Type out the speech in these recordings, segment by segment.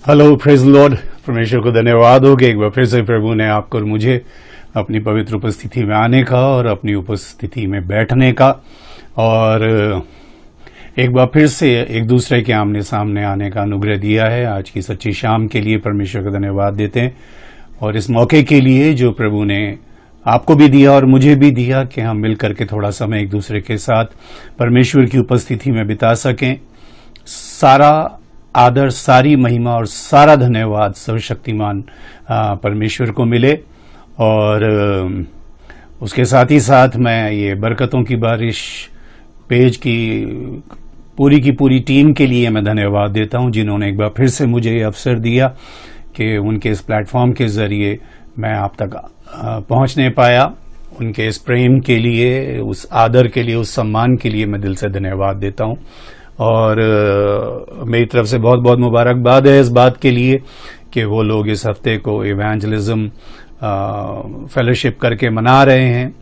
Hello, praise Lord. परमेश्वर को धन्यवाद हो कि एक बार फिर से प्रभु ने आपको और मुझे अपनी पवित्र उपस्थिति में आने का और अपनी उपस्थिति में बैठने का और एक बार फिर से एक दूसरे के आमने सामने आने का अनुग्रह दिया है। आज की सच्ची शाम के लिए परमेश्वर को धन्यवाद देते हैं और इस मौके के लिए जो प्रभु ने आपको भी दिया और मुझे भी दिया कि हम मिल करके थोड़ा समय एक दूसरे के साथ परमेश्वर की उपस्थिति में बिता सकें। सारा आदर, सारी महिमा और सारा धन्यवाद सर्वशक्तिमान परमेश्वर को मिले। और उसके साथ ही साथ मैं ये बरकतों की बारिश पेज की पूरी टीम के लिए मैं धन्यवाद देता हूं, जिन्होंने एक बार फिर से मुझे ये अवसर दिया कि उनके इस प्लेटफॉर्म के जरिए मैं आप तक पहुंचने पाया। उनके इस प्रेम के लिए, उस आदर के लिए, उस सम्मान के लिए मैं दिल से धन्यवाद देता हूं। और मेरी तरफ से बहुत बहुत मुबारकबाद है इस बात के लिए कि वो लोग इस हफ्ते को इवेंजलिज्म फेलोशिप करके मना रहे हैं।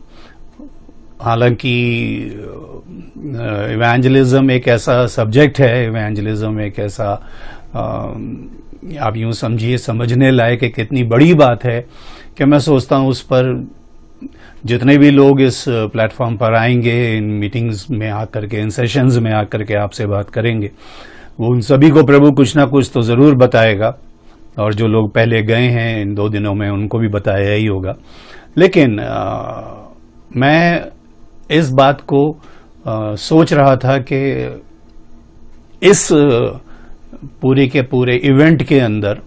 हालांकि इवेंजलिज्म एक ऐसा सब्जेक्ट है, इवेंजलिज्म एक ऐसा आप यूं समझिए, समझने लायक एक इतनी बड़ी बात है कि मैं सोचता हूं उस पर जितने भी लोग इस प्लेटफॉर्म पर आएंगे, इन मीटिंग्स में आकर के, इन सेशंस में आकर के आपसे बात करेंगे, वो उन सभी को प्रभु कुछ ना कुछ तो जरूर बताएगा। और जो लोग पहले गए हैं इन 2 दिनों में, उनको भी बताया ही होगा। लेकिन मैं इस बात को सोच रहा था कि इस पूरे के पूरे इवेंट के अंदर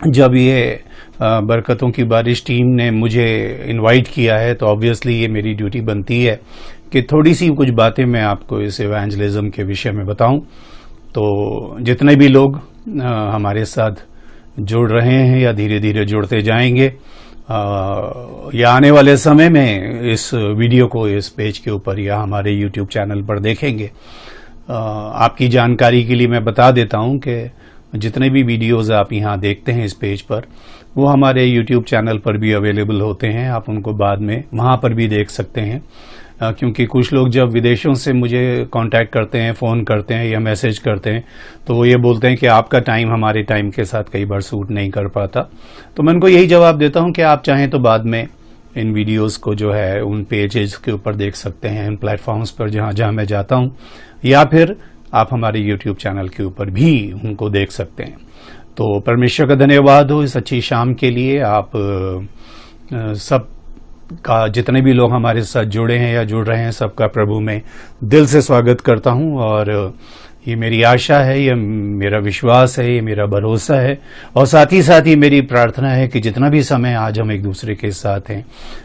जब ये बरकतों की बारिश टीम ने मुझे इनवाइट किया है, तो ऑब्वियसली ये मेरी ड्यूटी बनती है कि थोड़ी सी कुछ बातें मैं आपको इस इवेंजलिज्म के विषय में बताऊं। तो जितने भी लोग हमारे साथ जुड़ रहे हैं या धीरे धीरे जुड़ते जाएंगे या आने वाले समय में इस वीडियो को इस पेज के ऊपर या हमारे YouTube चैनल पर देखेंगे, आपकी जानकारी के लिए मैं बता देता हूं कि जितने भी वीडियोस आप यहाँ देखते हैं इस पेज पर, वो हमारे YouTube चैनल पर भी अवेलेबल होते हैं। आप उनको बाद में वहाँ पर भी देख सकते हैं, क्योंकि कुछ लोग जब विदेशों से मुझे कांटेक्ट करते हैं, फ़ोन करते हैं या मैसेज करते हैं, तो वो ये बोलते हैं कि आपका टाइम हमारे टाइम के साथ कई बार सूट नहीं कर पाता। तो मैं उनको यही जवाब देता हूँ कि आप चाहें तो बाद में इन वीडियोस को जो है उन पेजेस के ऊपर देख सकते हैं, इन प्लेटफॉर्म्स पर जहाँ मैं जाता हूँ, या फिर आप हमारे YouTube चैनल के ऊपर भी उनको देख सकते हैं। तो परमेश्वर का धन्यवाद हो इस अच्छी शाम के लिए। आप सब का, जितने भी लोग हमारे साथ जुड़े हैं या जुड़ रहे हैं, सबका प्रभु में दिल से स्वागत करता हूं। और ये मेरी आशा है, ये मेरा विश्वास है, ये मेरा भरोसा है, और साथ ही मेरी प्रार्थना है कि जितना भी समय आज हम एक दूसरे के साथ हैं,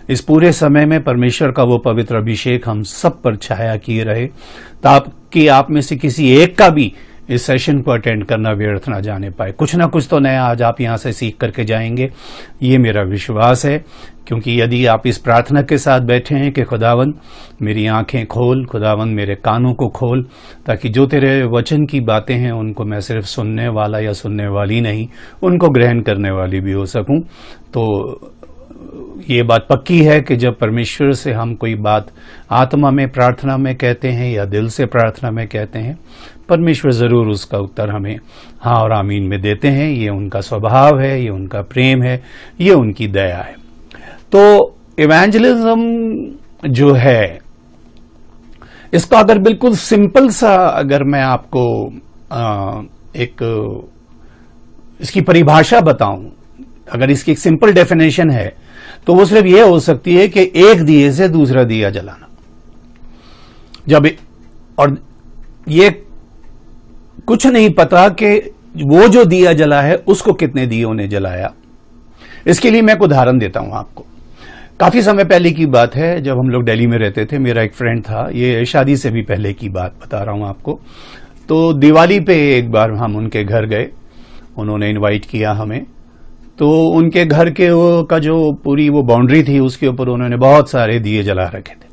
इस पूरे समय में परमेश्वर का वो पवित्र अभिषेक हम सब पर छाया किए रहे, ताकि आप में से किसी एक का भी इस सेशन को अटेंड करना व्यर्थ ना जाने पाए। कुछ ना कुछ तो नया आज आप यहां से सीख करके जाएंगे, ये मेरा विश्वास है। क्योंकि यदि आप इस प्रार्थना के साथ बैठे हैं कि खुदावन मेरी आंखें खोल, खुदावन मेरे कानों को खोल, ताकि जो तेरे वचन की बातें हैं उनको मैं सिर्फ सुनने वाला या सुनने वाली नहीं, उनको ग्रहण करने वाली भी हो सकूं, तो ये बात पक्की है कि जब परमेश्वर से हम कोई बात आत्मा में प्रार्थना में कहते हैं या दिल से प्रार्थना में कहते हैं, परमेश्वर जरूर उसका उत्तर हमें हाँ और आमीन में देते हैं। ये उनका स्वभाव है, ये उनका प्रेम है, ये उनकी दया है। तो इवेंजलिज्म जो है, इसका अगर बिल्कुल सिंपल सा अगर मैं आपको एक इसकी परिभाषा बताऊं, अगर इसकी एक सिंपल डेफिनेशन है, तो वो सिर्फ ये हो सकती है कि एक दिए से दूसरा दिया जलाना। और ये कुछ नहीं पता कि वो जो दिया जला है उसको कितने दियों ने जलाया। इसके लिए मैं एक उदाहरण देता हूं आपको। काफी समय पहले की बात है, जब हम लोग दिल्ली में रहते थे, मेरा एक फ्रेंड था, ये शादी से भी पहले की बात बता रहा हूं आपको। तो दिवाली पे एक बार हम उनके घर गए, उन्होंने इनवाइट किया हमें। तो उनके घर के का जो पूरी वो बाउंड्री थी, उसके ऊपर उन्होंने बहुत सारे दिए जला रखे थे।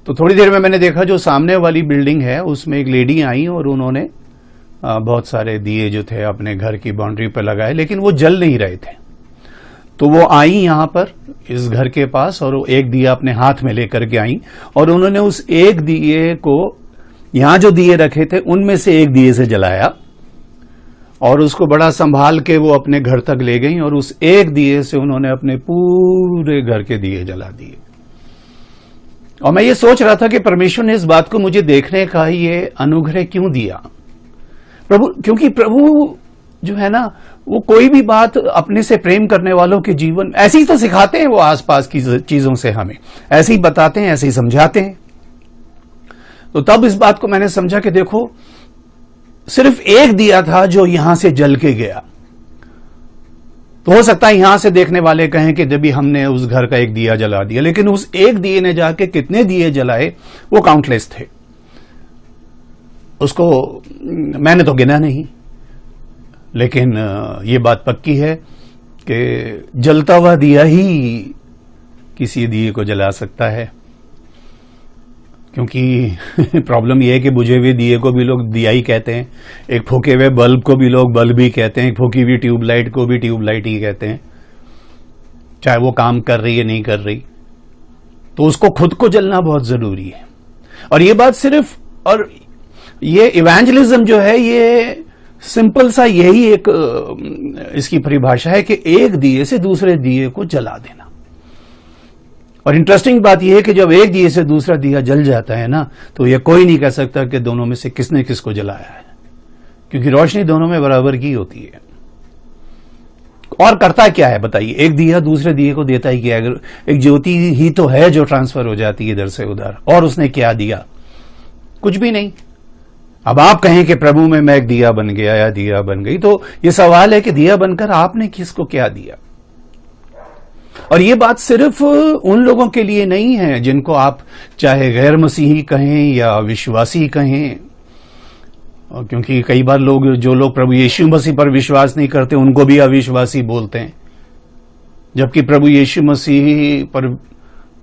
तो थोड़ी देर में मैंने देखा जो सामने वाली बिल्डिंग है उसमें एक लेडी आई और उन्होंने बहुत सारे दिए जो थे अपने घर की बाउंड्री पर लगाए, लेकिन वो जल नहीं रहे थे। तो वो आई यहाँ पर इस घर के पास और वो एक दिया अपने हाथ में लेकर के आई और उन्होंने उस एक दिए को, यहाँ जो दिए रखे थे उनमें से एक दिए से जलाया और उसको बड़ा संभाल के वो अपने घर तक ले गई और उस एक दिए से उन्होंने अपने पूरे घर के दिए जला दिए। और मैं ये सोच रहा था कि परमेश्वर ने इस बात को मुझे देखने का ये अनुग्रह क्यों दिया। क्योंकि प्रभु जो है ना, वो कोई भी बात अपने से प्रेम करने वालों के जीवन ऐसे ही तो सिखाते हैं, वो आसपास की चीजों से हमें ऐसे ही बताते हैं, ऐसे ही समझाते हैं। तो तब इस बात को मैंने समझा कि देखो, सिर्फ एक दिया था जो यहां से जल के गया। तो हो सकता है यहां से देखने वाले कहें कि जब भी हमने उस घर का एक दिया जला दिया, लेकिन उस एक दिए ने जाके कितने दिए जलाए वो काउंटलेस थे। उसको मैंने तो गिना नहीं, लेकिन ये बात पक्की है कि जलता हुआ दिया ही किसी दिए को जला सकता है। क्योंकि प्रॉब्लम यह है कि बुझे हुए दिए को भी लोग दिया ही कहते हैं, एक फूके हुए बल्ब को भी लोग बल्ब ही कहते हैं, एक फूकी हुई ट्यूबलाइट को भी ट्यूबलाइट ही कहते हैं, चाहे वो काम कर रही है नहीं कर रही। तो उसको खुद को जलना बहुत जरूरी है। और ये बात सिर्फ, और ये इवेंजलिज्म जो है, ये सिंपल सा यही एक इसकी परिभाषा है कि एक दिए से दूसरे दिए को जला देना। और इंटरेस्टिंग बात यह है कि जब एक दिए से दूसरा दिया जल जाता है ना, तो यह कोई नहीं कह सकता कि दोनों में से किसने किसको जलाया है, क्योंकि रोशनी दोनों में बराबर की होती है। और करता क्या है बताइए, एक दिया दूसरे दिए को देता ही क्या? अगर एक ज्योति ही तो है जो ट्रांसफर हो जाती है इधर से उधर, और उसने क्या दिया? कुछ भी नहीं। अब आप कहें कि प्रभु में मैं एक दिया बन गया या दिया बन गई, तो यह सवाल है कि दिया बनकर आपने किसको क्या दिया? और ये बात सिर्फ उन लोगों के लिए नहीं है जिनको आप चाहे गैर मसीही कहें या विश्वासी कहें, क्योंकि कई बार जो लोग प्रभु यीशु मसीह पर विश्वास नहीं करते उनको भी अविश्वासी बोलते हैं, जबकि प्रभु यीशु मसीह पर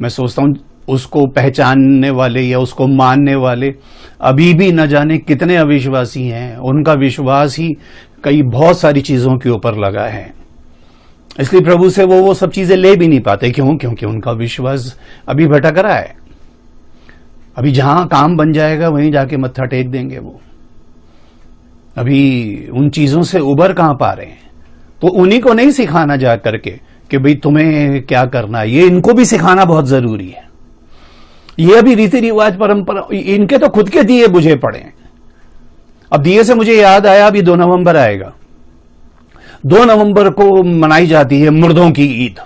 मैं सोचता हूं उसको पहचानने वाले या उसको मानने वाले अभी भी न जाने कितने अविश्वासी हैं। उनका विश्वास ही कई बहुत सारी चीजों के ऊपर लगा है, इसलिए प्रभु से वो सब चीजें ले भी नहीं पाते। क्यों? क्योंकि उनका विश्वास अभी भटक रहा है। अभी जहां काम बन जाएगा वहीं जाके मत्था टेक देंगे वो, अभी उन चीजों से उबर कहां पा रहे हैं। तो उन्हीं को नहीं सिखाना जा करके कि भाई तुम्हें क्या करना है, ये इनको भी सिखाना बहुत जरूरी है। ये अभी रीति रिवाज परंपरा, इनके तो खुद के दिए बुझे पड़े हैं। अब दिए से मुझे याद आया, अभी 2 नवंबर आएगा। 2 नवंबर को मनाई जाती है मुर्दों की ईद,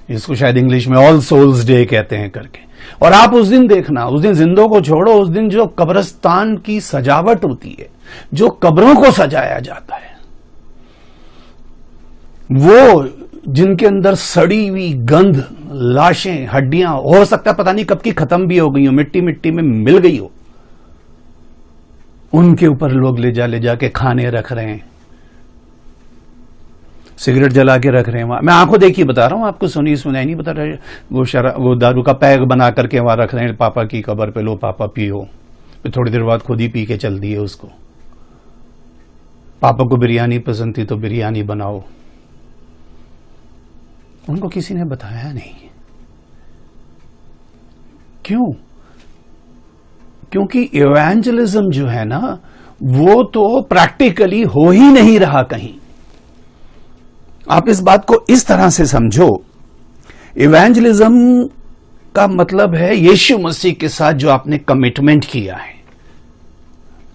इसको शायद इंग्लिश में ऑल सोल्स डे कहते हैं करके। और आप उस दिन देखना, उस दिन जिंदों को छोड़ो, उस दिन जो कब्रिस्तान की सजावट होती है, जो कब्रों को सजाया जाता है, वो जिनके अंदर सड़ी हुई गंध, लाशें, हड्डियां, हो सकता है पता नहीं कब की खत्म भी हो गई हो, मिट्टी मिट्टी में मिल गई हो, उनके ऊपर लोग ले जा के खाने रख रहे हैं, सिगरेट जला के रख रहे हैं वहां। मैं आंखों देखी बता रहा हूं आपको, सुनी सुनाई नहीं बता रहा। वो दारू का पैक बना करके वहां रख रहे हैं पापा की कब्र पे, लो पापा पियो। फिर थोड़ी देर बाद खुद ही पी के चल दिए उसको। पापा को बिरयानी पसंद थी तो बिरयानी बनाओ, उनको किसी ने बताया नहीं। क्यों? क्योंकि इवेंजलिज्म जो है ना, वो तो प्रैक्टिकली हो ही नहीं रहा कहीं। आप इस बात को इस तरह से समझो, इवेंजलिज्म का मतलब है यीशु मसीह के साथ जो आपने कमिटमेंट किया है,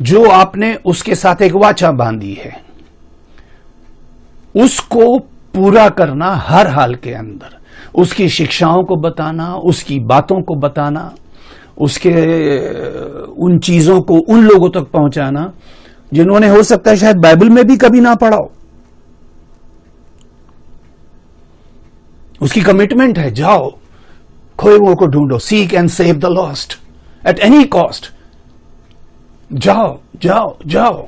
जो आपने उसके साथ एक वाचा बांधी है, उसको पूरा करना हर हाल के अंदर। उसकी शिक्षाओं को बताना, उसकी बातों को बताना, उसके उन चीजों को उन लोगों तक पहुंचाना जिन्होंने हो सकता है शायद बाइबल में भी कभी ना पढ़ा हो। उसकी कमिटमेंट है, जाओ खोए हुओं को ढूंढो, seek and save the lost at any cost. जाओ जाओ जाओ।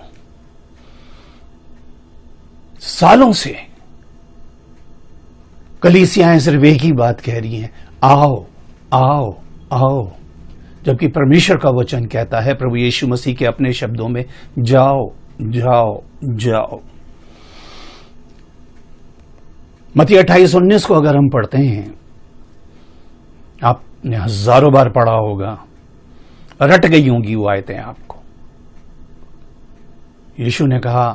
सालों से कलीसियाएं सिर्फ एक ही बात कह रही हैं, आओ आओ आओ, जबकि परमेश्वर का वचन कहता है, प्रभु यीशु मसीह के अपने शब्दों में, जाओ जाओ जाओ। मत्ती 28:19 को अगर हम पढ़ते हैं, आपने हजारों बार पढ़ा होगा, रट गई होंगी वो आयतें आपको। यीशु ने कहा,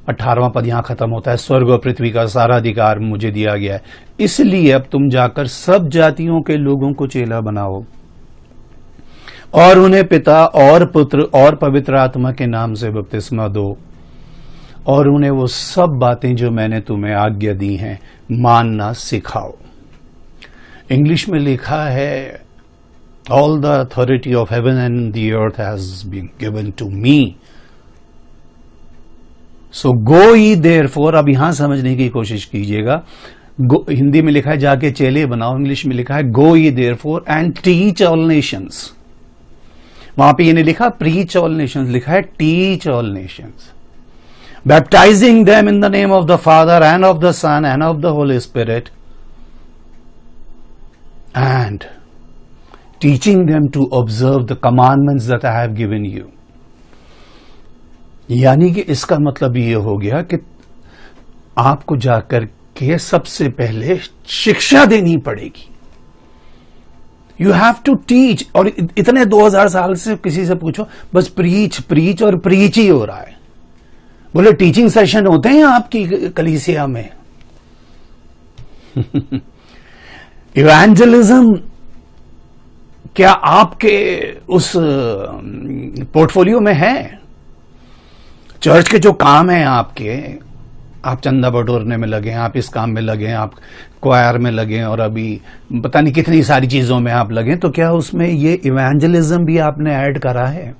18वां पद यहां खत्म होता है, स्वर्ग और पृथ्वी का सारा अधिकार मुझे दिया गया है, इसलिए अब तुम जाकर सब जातियों के लोगों को चेला बनाओ और उन्हें पिता और पुत्र और पवित्र आत्मा के नाम से बपतिस्मा दो और उन्हें वो सब बातें जो मैंने तुम्हें आज्ञा दी हैं मानना सिखाओ। इंग्लिश में लिखा है, all the authority of heaven and the earth has been given to me, so go ye therefore. अब यहां समझने की कोशिश कीजिएगा, हिंदी में लिखा है जाके चेले बनाओ, इंग्लिश में लिखा है go ye therefore and teach all nations. वहां पे ये नहीं लिखा प्रीच ऑल नेशंस, लिखा है teach all Nations, baptizing them in the name of the Father and of the Son and of the Holy Spirit and teaching them to observe the commandments that I have given you। यानी कि इसका मतलब ये हो गया कि आपको जाकर के सबसे पहले शिक्षा देनी पड़ेगी। You have to teach. और इतने 2000 साल से किसी से पूछो, बस प्रीच प्रीच और प्रीच ही हो रहा है। बोले टीचिंग सेशन होते हैं आपकी कलीसिया में? इवेंजलिज्म क्या आपके उस पोर्टफोलियो में है? चर्च के जो काम है आपके, आप चंदा बटोरने में लगे हैं, आप इस काम में लगे हैं, आप क्वायर में लगे हैं और अभी पता नहीं कितनी सारी चीजों में आप लगे, तो क्या उसमें ये इवेंजलिज्म भी आपने ऐड करा है?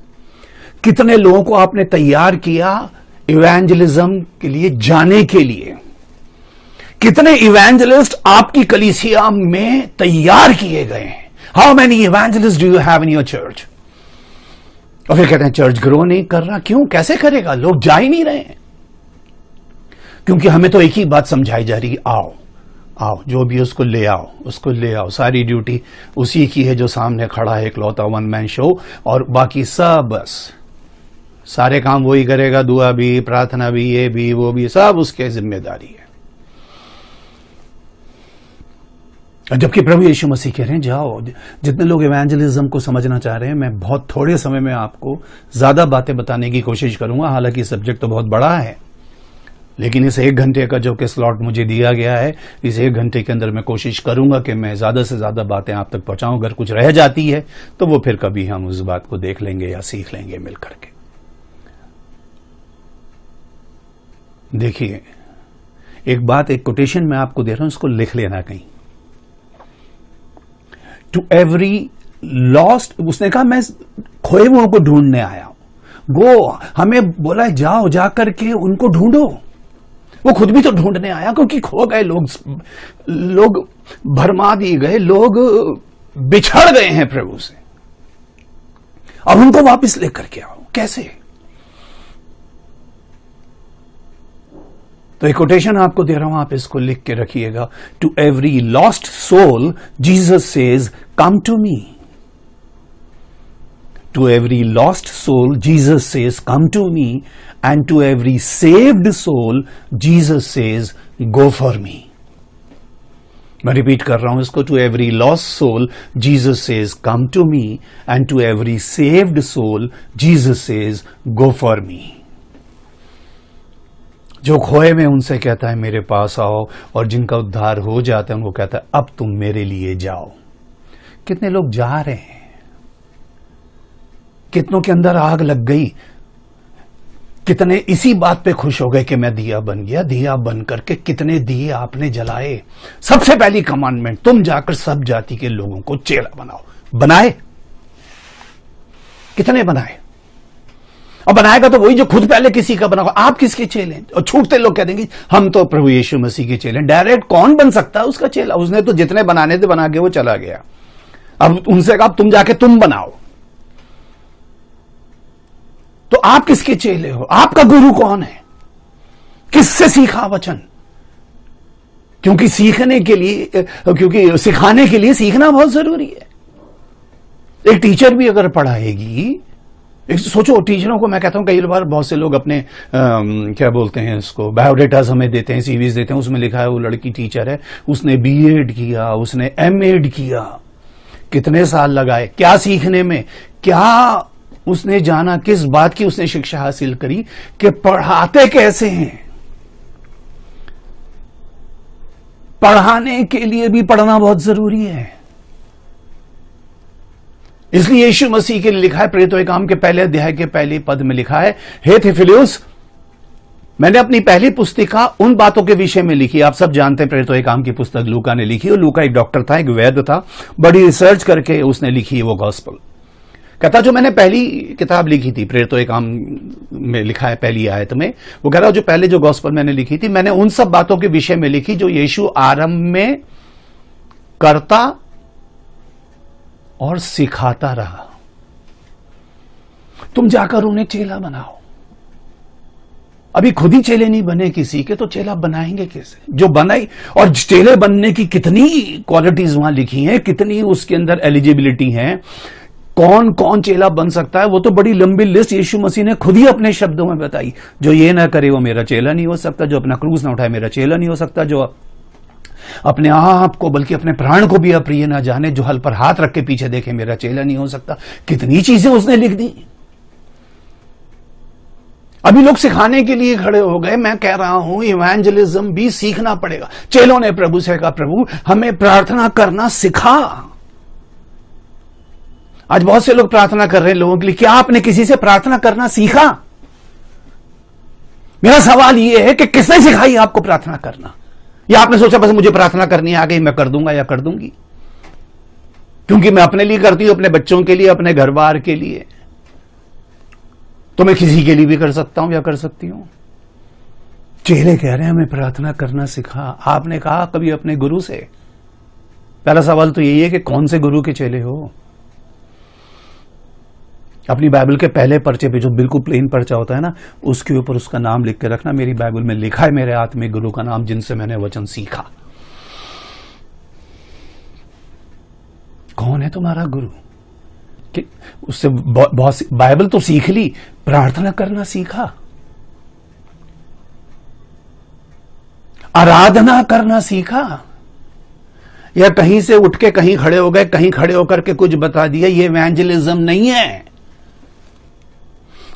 कितने लोगों को आपने तैयार किया इवेंजलिज्म के लिए जाने के लिए? कितने इवेंजलिस्ट आपकी कलीसिया में तैयार किए गए हैं? How many evangelist do you have in your church? और फिर कहते हैं चर्च ग्रो नहीं कर रहा। क्यों? कैसे करेगा? लोग जा ही नहीं रहे हैं। क्योंकि हमें तो एक ही बात समझाई जा रही है, आओ आओ, जो भी उसको ले आओ, उसको ले आओ, सारी ड्यूटी उसी की है जो सामने खड़ा है, इकलौता वन मैन शो, और बाकी सब बस सारे काम वही करेगा, दुआ भी, प्रार्थना भी, ये भी, वो भी, सब उसके जिम्मेदारी है। जबकि प्रभु यीशु मसीह कह रहे हैं जाओ। जितने लोग इवेंजलिज्म को समझना चाह रहे हैं, मैं बहुत थोड़े समय में आपको ज्यादा बातें बताने की कोशिश करूंगा। हालांकि सब्जेक्ट तो बहुत बड़ा है, लेकिन इस 1 घंटे का जो कि स्लॉट मुझे दिया गया है, इस 1 घंटे के अंदर मैं कोशिश करूंगा कि मैं ज्यादा से ज्यादा बातें आप तक पहुंचाऊं। अगर कुछ रह जाती है तो वो फिर कभी हम उस बात को देख लेंगे या सीख लेंगे मिल करके। देखिए, एक बात, एक कोटेशन मैं आपको दे रहा हूं, इसको लिख लेना कहीं। टू एवरी लॉस्ट, उसने कहा मैं खोए हुओं को ढूंढने आया हूं। गो, हमें बोला जाओ, जा करके उनको ढूंढो। वो खुद भी तो ढूंढने आया, क्योंकि खो गए लोग भरमा दिए गए, लोग बिछड़ गए हैं प्रभु से। अब उनको वापस लेकर के आओ। कैसे? तो एक कोटेशन आपको दे रहा हूं, आप इसको लिख के रखिएगा। To every lost soul Jesus says come to me. To every lost soul Jesus says come to me, and to every saved soul Jesus says go for me. मैं रिपीट कर रहा हूं इसको। To every lost soul Jesus says come to me, and to every saved soul Jesus says go for me. जो खोए में उनसे कहता है मेरे पास आओ, और जिनका उद्धार हो जाता है उनको कहता है अब तुम मेरे लिए जाओ। कितने लोग जा रहे हैं? कितनों के अंदर आग लग गई? कितने इसी बात पे खुश हो गए कि मैं दिया बन गया। दिया बन करके कितने दिए आपने जलाए। सबसे पहली कमांडमेंट, तुम जाकर सब जाति के लोगों को चेला बनाओ। बनाए? कितने बनाए? और बनाएगा तो वही जो खुद पहले किसी का बनाओ। आप किसके चेले? और छूटते लोग कह देंगे हम तो प्रभु यीशु मसीह के चेले। डायरेक्ट कौन बन सकता है उसका चेला? उसने तो जितने बनाने थे बना के वो चला गया। अब उनसे कहा तुम जाके तुम बनाओ। तो आप किसके चेले हो? आपका गुरु कौन है? किससे सीखा वचन? क्योंकि सीखने के लिए, क्योंकि सिखाने के लिए सीखना बहुत जरूरी है। एक टीचर भी अगर पढ़ाएगी, सोचो टीचरों को मैं कहता हूं, कई बार बहुत से लोग अपने क्या बोलते हैं इसको, बायोडेटास हमें देते हैं, सीवीज देते हैं, उसमें लिखा है वो लड़की टीचर है, उसने बीएड किया, उसने एमएड किया, कितने साल लगाए, क्या सीखने में, क्या उसने जाना किस बात की उसने शिक्षा हासिल करी कि पढ़ाते कैसे हैं। पढ़ाने के लिए भी पढ़ना बहुत जरूरी है। इसलिए यीशु मसीह के लिए लिखा है, प्रेरितों के काम के पहले अध्याय के पहले पद में लिखा है, हे थिफिलियुस, मैंने अपनी पहली पुस्तिका उन बातों के विषय में लिखी। आप सब जानते हैं प्रेरितों के काम की पुस्तक लूका ने लिखी, और लूका एक डॉक्टर था, एक वैद्य था, बड़ी रिसर्च करके उसने लिखी है वो गॉस्पल। कहता जो मैंने पहली किताब लिखी थी, प्रेरितों के काम में लिखा है पहली आयत में, वो कह रहा जो पहले जो गॉस्पल मैंने लिखी थी, मैंने उन सब बातों के विषय में लिखी जो यीशु आरंभ में करता और सिखाता रहा। तुम जाकर उन्हें चेला बनाओ। अभी खुद ही चेले नहीं बने किसी के, तो चेला बनाएंगे कैसे? जो बनाई, और चेले बनने की कितनी क्वालिटीज वहां लिखी हैं, कितनी उसके अंदर एलिजिबिलिटी है, कौन कौन चेला बन सकता है, वो तो बड़ी लंबी लिस्ट यीशु मसीह ने खुद ही अपने शब्दों में बताई। जो ये ना करे वो मेरा चेला नहीं हो सकता, जो अपना क्रूस ना उठाए मेरा चेला नहीं हो सकता, जो अपने आप को बल्कि अपने प्राण को भी अप्रिय ना जाने, जो हल पर हाथ रख के पीछे देखे मेरा चेला नहीं हो सकता। कितनी चीजें उसने लिख दी। अभी लोग सिखाने के लिए खड़े हो गए। मैं कह रहा हूं इवेंजलिज्म भी सीखना पड़ेगा। चेलों ने प्रभु से कहा, प्रभु हमें प्रार्थना करना सिखा। आज बहुत से लोग प्रार्थना कर रहे हैं लोगों के लिए। क्या आपने किसी से प्रार्थना करना सीखा? मेरा सवाल यह है कि किसने सिखाई आपको प्रार्थना करना? या आपने सोचा बस मुझे प्रार्थना करनी आ गई, मैं कर दूंगा या कर दूंगी, क्योंकि मैं अपने लिए करती हूं, अपने बच्चों के लिए, अपने घर बार के लिए, तो मैं किसी के लिए भी कर सकता हूं या कर सकती हूं। चेले कह रहे हैं हमें प्रार्थना करना सिखा। आपने कहा कभी अपने गुरु से? पहला सवाल तो यही है कि कौन से गुरु के चेले हो। अपनी बाइबल के पहले पर्चे पे, जो बिल्कुल प्लेन पर्चा होता है ना, उसके ऊपर उसका नाम लिख के रखना। मेरी बाइबल में लिखा है मेरे हाथ में गुरु का नाम, जिनसे मैंने वचन सीखा। कौन है तुम्हारा गुरु? कि उससे बहुत बाइबल तो सीख ली, प्रार्थना करना सीखा, आराधना करना सीखा, या कहीं से उठ के कहीं खड़े हो गए, कहीं खड़े होकर के कुछ बता दिया? ये इवेंजलिज्म नहीं है।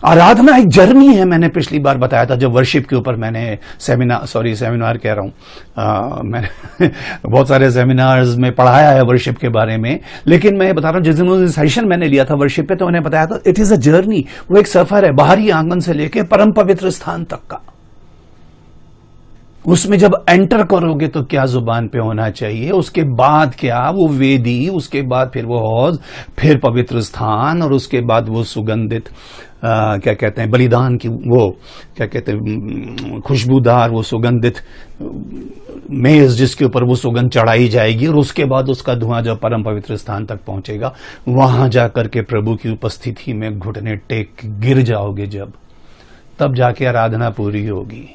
आराधना एक जर्नी है। मैंने पिछली बार बताया था जब वर्शिप के ऊपर मैंने सेमिनार कह रहा हूं, मैंने बहुत सारे सेमिनार्स में पढ़ाया है वर्शिप के बारे में, लेकिन मैं बता रहा हूं जिस दिन सेशन मैंने लिया था वर्शिप पे, तो मैंने बताया था इट इज अ जर्नी। वो एक सफर है, बाहरी आंगन से लेके परम पवित्र स्थान तक का। उसमें जब एंटर करोगे तो क्या जुबान पे होना चाहिए, उसके बाद क्या वो वेदी, उसके बाद फिर वो हौज, फिर पवित्र स्थान, और उसके बाद वो सुगंधित क्या कहते हैं, बलिदान की वो क्या कहते हैं, खुशबूदार वो सुगंधित मेज जिसके ऊपर वो सुगंध चढ़ाई जाएगी, और उसके बाद उसका धुआं जब परम पवित्र स्थान तक पहुंचेगा, वहां जाकर के प्रभु की उपस्थिति में घुटने टेक गिर जाओगे जब, तब जाके आराधना पूरी होगी।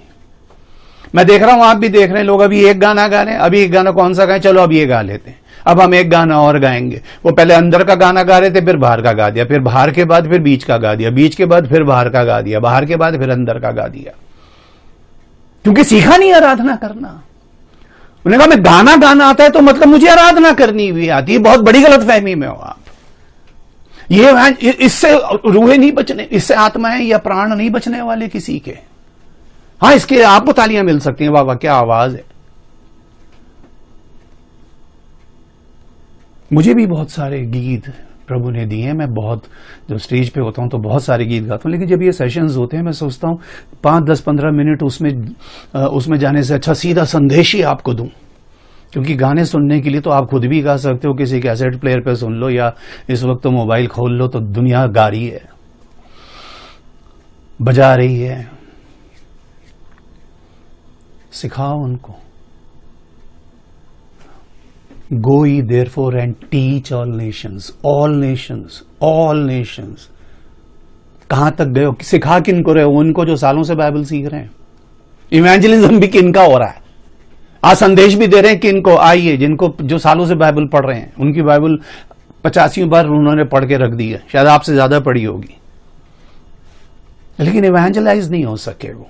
मैं देख रहा हूं, आप भी देख रहे हैं, लोग अभी एक गाना गा रहे हैं। अभी एक गाना कौन सा गाएं? चलो अब ये गा लेते हैं, अब हम एक गाना और गाएंगे। वो पहले अंदर का गाना गा रहे थे, फिर बाहर का गा दिया, फिर बाहर के बाद फिर बीच का गा दिया, बीच के बाद फिर बाहर का गा दिया, बाहर के बाद फिर अंदर का गा दिया, क्योंकि सीखा नहीं आराधना करना। उन्होंने कहा मैं गाना गाना आता है तो मतलब मुझे आराधना करनी भी आती है। बहुत बड़ी गलतफहमी में हो आप। ये इससे रूहें नहीं बचने, इससे आत्माएं या प्राण नहीं बचने वाले किसी के। हाँ, इसके आपको तालियां मिल सकती हैं, वाह वाह क्या आवाज है। मुझे भी बहुत सारे गीत प्रभु ने दिए हैं। मैं बहुत जब स्टेज पे होता हूं तो बहुत सारे गीत गाता हूं, लेकिन जब ये सेशंस होते हैं मैं सोचता हूं 5, 10, 15 मिनट उसमें जाने से अच्छा सीधा संदेश ही आपको दूं, क्योंकि गाने सुनने के लिए तो आप खुद भी गा सकते हो, किसी कैसेट प्लेयर पे सुन लो, या इस वक्त तो मोबाइल खोल लो तो दुनिया गा रही है, बजा रही है। सिखाओ उनको। Go ye therefore and teach all nations, all nations, all nations। कहां तक गए हो? सिखा किनको रहे हो? उनको जो सालों से बाइबल सीख रहे हैं। इवेंजलिज्म भी किनका हो रहा है? आज संदेश भी दे रहे हैं किनको? आइए, जिनको जो सालों से बाइबल पढ़ रहे हैं, उनकी बाइबल 85 बार उन्होंने पढ़ के रख दी है, शायद आपसे ज्यादा पढ़ी होगी, लेकिन इवेंजलाइज नहीं हो सके। वो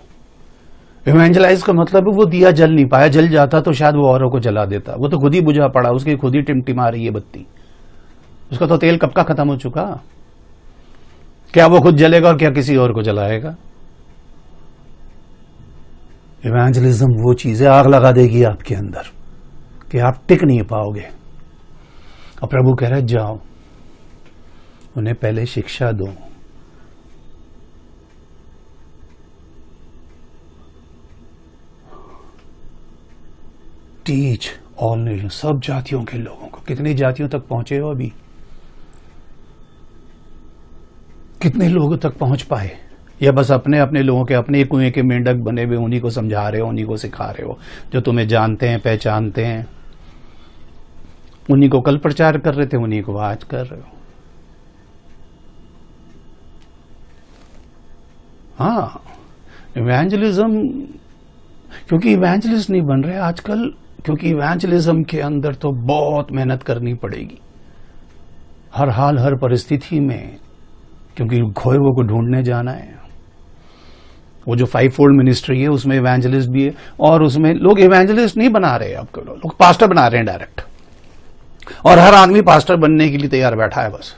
इवेंजलाइज का मतलब वो दिया जल नहीं पाया, जल जाता तो शायद वो औरों को जला देता। वो तो खुद ही बुझा पड़ा, उसकी खुद ही टिमटिमा रही है बत्ती, उसका तो तेल कब का खत्म हो चुका। क्या वो खुद जलेगा और क्या किसी और को जलाएगा? इवेंजलिज्म वो चीज है, आग लगा देगी आपके अंदर कि आप टिक नहीं पाओगे। और प्रभु कह रहे जाओ, उन्हें पहले शिक्षा दो। टीच ऑल नेशन, सब जातियों के लोगों को। कितनी जातियों तक पहुंचे हो अभी? कितने लोगों तक पहुंच पाए? या बस अपने अपने लोगों के, अपने कुएं के मेंढक बने हुए उन्हीं को समझा रहे हो, उन्हीं को सिखा रहे हो, जो तुम्हें जानते हैं, पहचानते हैं। उन्हीं को कल प्रचार कर रहे थे, उन्हीं को आज कर रहे हो। हाँ, इवेंजलिज्म, क्योंकि इवेंजलिस्ट नहीं बन रहे आजकल, क्योंकि इवेंजलिज्म के अंदर तो बहुत मेहनत करनी पड़ेगी, हर हाल हर परिस्थिति में, क्योंकि खोए हुए को ढूंढने जाना है। वो जो 5-fold मिनिस्ट्री है उसमें इवेंजलिस्ट भी है, और उसमें लोग इवेंजलिस्ट नहीं बना रहे, आपको लोग पास्टर बना रहे हैं डायरेक्ट। और हर आदमी पास्टर बनने के लिए तैयार बैठा है, बस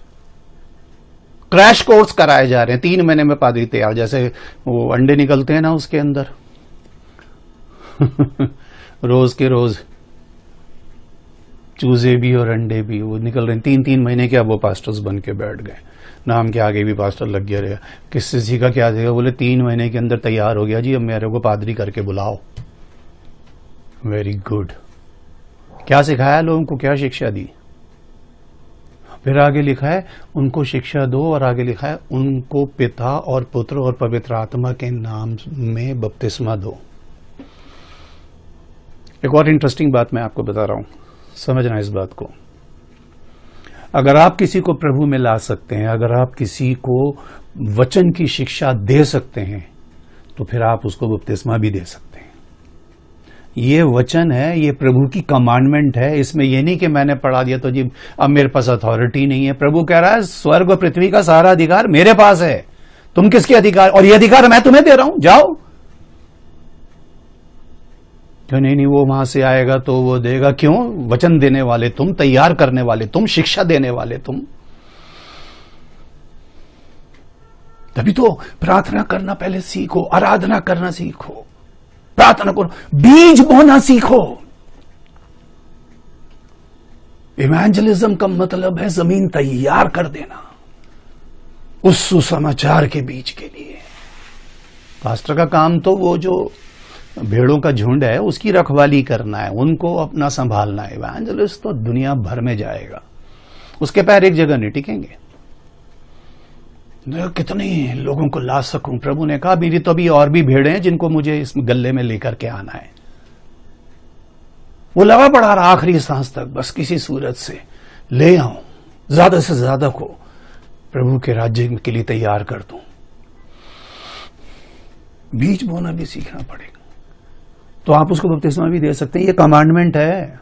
क्रैश कोर्स कराए जा रहे हैं, 3 महीने में पादरी तैयार। जैसे वो अंडे निकलते हैं ना उसके अंदर रोज के रोज चूजे भी और अंडे भी वो निकल रहे हैं, 3-3 महीने के। अब वो पास्टर्स बन के बैठ गए, नाम के आगे भी पास्टर लग गया रहेगा। किससे सीखा, क्या सीखा? बोले 3 महीने के अंदर तैयार हो गया जी, अब मेरे को पादरी करके बुलाओ। Very good. क्या सिखाया लोगों को, क्या शिक्षा दी? फिर आगे लिखा है उनको शिक्षा दो, और आगे लिखा है उनको पिता और पुत्र और पवित्र आत्मा के नाम में बपतिस्मा दो। एक और इंटरेस्टिंग बात मैं आपको बता रहा हूं, समझना इस बात को। अगर आप किसी को प्रभु में ला सकते हैं, अगर आप किसी को वचन की शिक्षा दे सकते हैं, तो फिर आप उसको बपतिस्मा भी दे सकते हैं। ये वचन है, ये प्रभु की कमांडमेंट है। इसमें ये नहीं कि मैंने पढ़ा दिया तो जी अब मेरे पास अथॉरिटी नहीं है। प्रभु कह रहा है स्वर्ग और पृथ्वी का सारा अधिकार मेरे पास है, तुम किसके अधिकार, और ये अधिकार मैं तुम्हें दे रहा हूं, जाओ। क्यों नहीं, वो वहां से आएगा तो वो देगा। क्यों? वचन देने वाले तुम, तैयार करने वाले तुम, शिक्षा देने वाले तुम। तभी तो प्रार्थना करना पहले सीखो, आराधना करना सीखो, प्रार्थना करो, बीज बोना सीखो। इवेंजलिज्म का मतलब है जमीन तैयार कर देना उस सुसमाचार के बीज के लिए। पास्टर का काम तो वो जो भेड़ों का झुंड है उसकी रखवाली करना है, उनको अपना संभालना है। इवेंजलिस्ट तो दुनिया भर में जाएगा, उसके पैर एक जगह नहीं टिकेंगे। कितने लोगों को ला सकूं? प्रभु ने कहा मेरी तो अभी और भी भेड़ें हैं जिनको मुझे इस गले में लेकर के आना है। वो लगा पड़ा रहा आखिरी सांस तक, बस किसी सूरत से ले आऊं, ज्यादा से ज्यादा को प्रभु के राज्य के लिए तैयार कर दूं। बीज बोना भी सीखना पड़ेगा, तो आप उसको बपतिस्मा भी दे सकते हैं। ये कमांडमेंट है।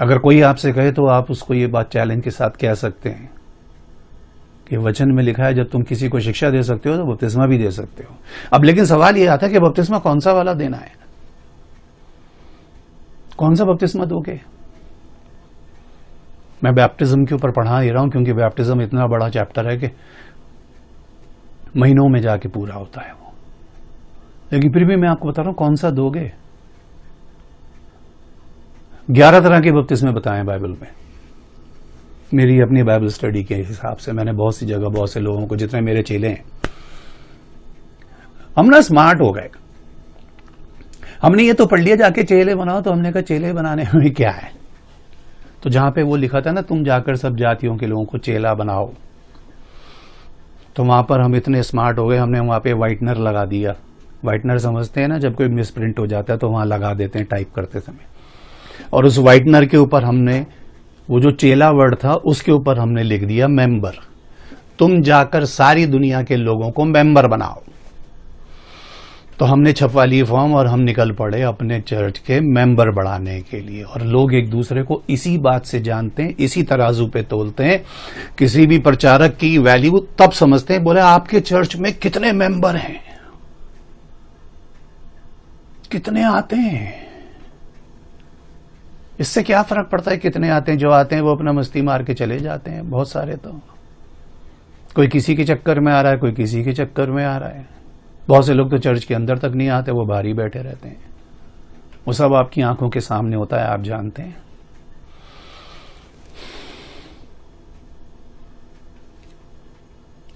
अगर कोई आपसे कहे तो आप उसको ये बात चैलेंज के साथ कह सकते हैं कि वचन में लिखा है जब तुम किसी को शिक्षा दे सकते हो तो बपतिस्मा भी दे सकते हो। अब लेकिन सवाल ये आता है कि बपतिस्मा कौन सा वाला देना है, कौन सा बपतिस्मा दोगे? मैं बैप्टिज्म के ऊपर पढ़ा ही रहा हूं, क्योंकि बैप्टिज्म इतना बड़ा चैप्टर है कि महीनों में जाके पूरा होता है वो। लेकिन फिर भी मैं आपको बता रहा हूं कौन सा दोगे। 11 तरह के बपतिस्मे बताएं बाइबल में। मेरी अपनी बाइबल स्टडी के हिसाब से मैंने बहुत सी जगह, बहुत से लोगों को, जितने मेरे चेले हैं, हम ना स्मार्ट हो गए। हमने ये तो पढ़ लिया जाके चेले बनाओ, तो हमने कहा चेले बनाने में क्या है। तो जहां पे वो लिखा था ना तुम जाकर सब जातियों के लोगों को चेला बनाओ, तो वहां पर हम इतने स्मार्ट हो गए, हमने वहां पे व्हाइटनर लगा दिया। व्हाइटनर समझते हैं ना, जब कोई मिसप्रिंट हो जाता है तो वहां लगा देते हैं टाइप करते समय। और उस व्हाइटनर के ऊपर हमने वो जो चेला वर्ड था उसके ऊपर हमने लिख दिया मेंबर। तुम जाकर सारी दुनिया के लोगों को मेंबर बनाओ। तो हमने छपवा ली फॉर्म और हम निकल पड़े अपने चर्च के मेंबर बढ़ाने के लिए। और लोग एक दूसरे को इसी बात से जानते हैं, इसी तराजू पे तोलते हैं। किसी भी प्रचारक की वैल्यू तब समझते हैं, बोले आपके चर्च में कितने मेंबर हैं, कितने आते हैं। इससे क्या फर्क पड़ता है कितने आते हैं? जो आते हैं वो अपना मस्ती मार के चले जाते हैं, बहुत सारे तो कोई किसी के चक्कर में आ रहा है, कोई किसी के चक्कर में आ रहा है। बहुत से लोग तो चर्च के अंदर तक नहीं आते, वो बाहर ही बैठे रहते हैं। वो सब आपकी आंखों के सामने होता है, आप जानते हैं।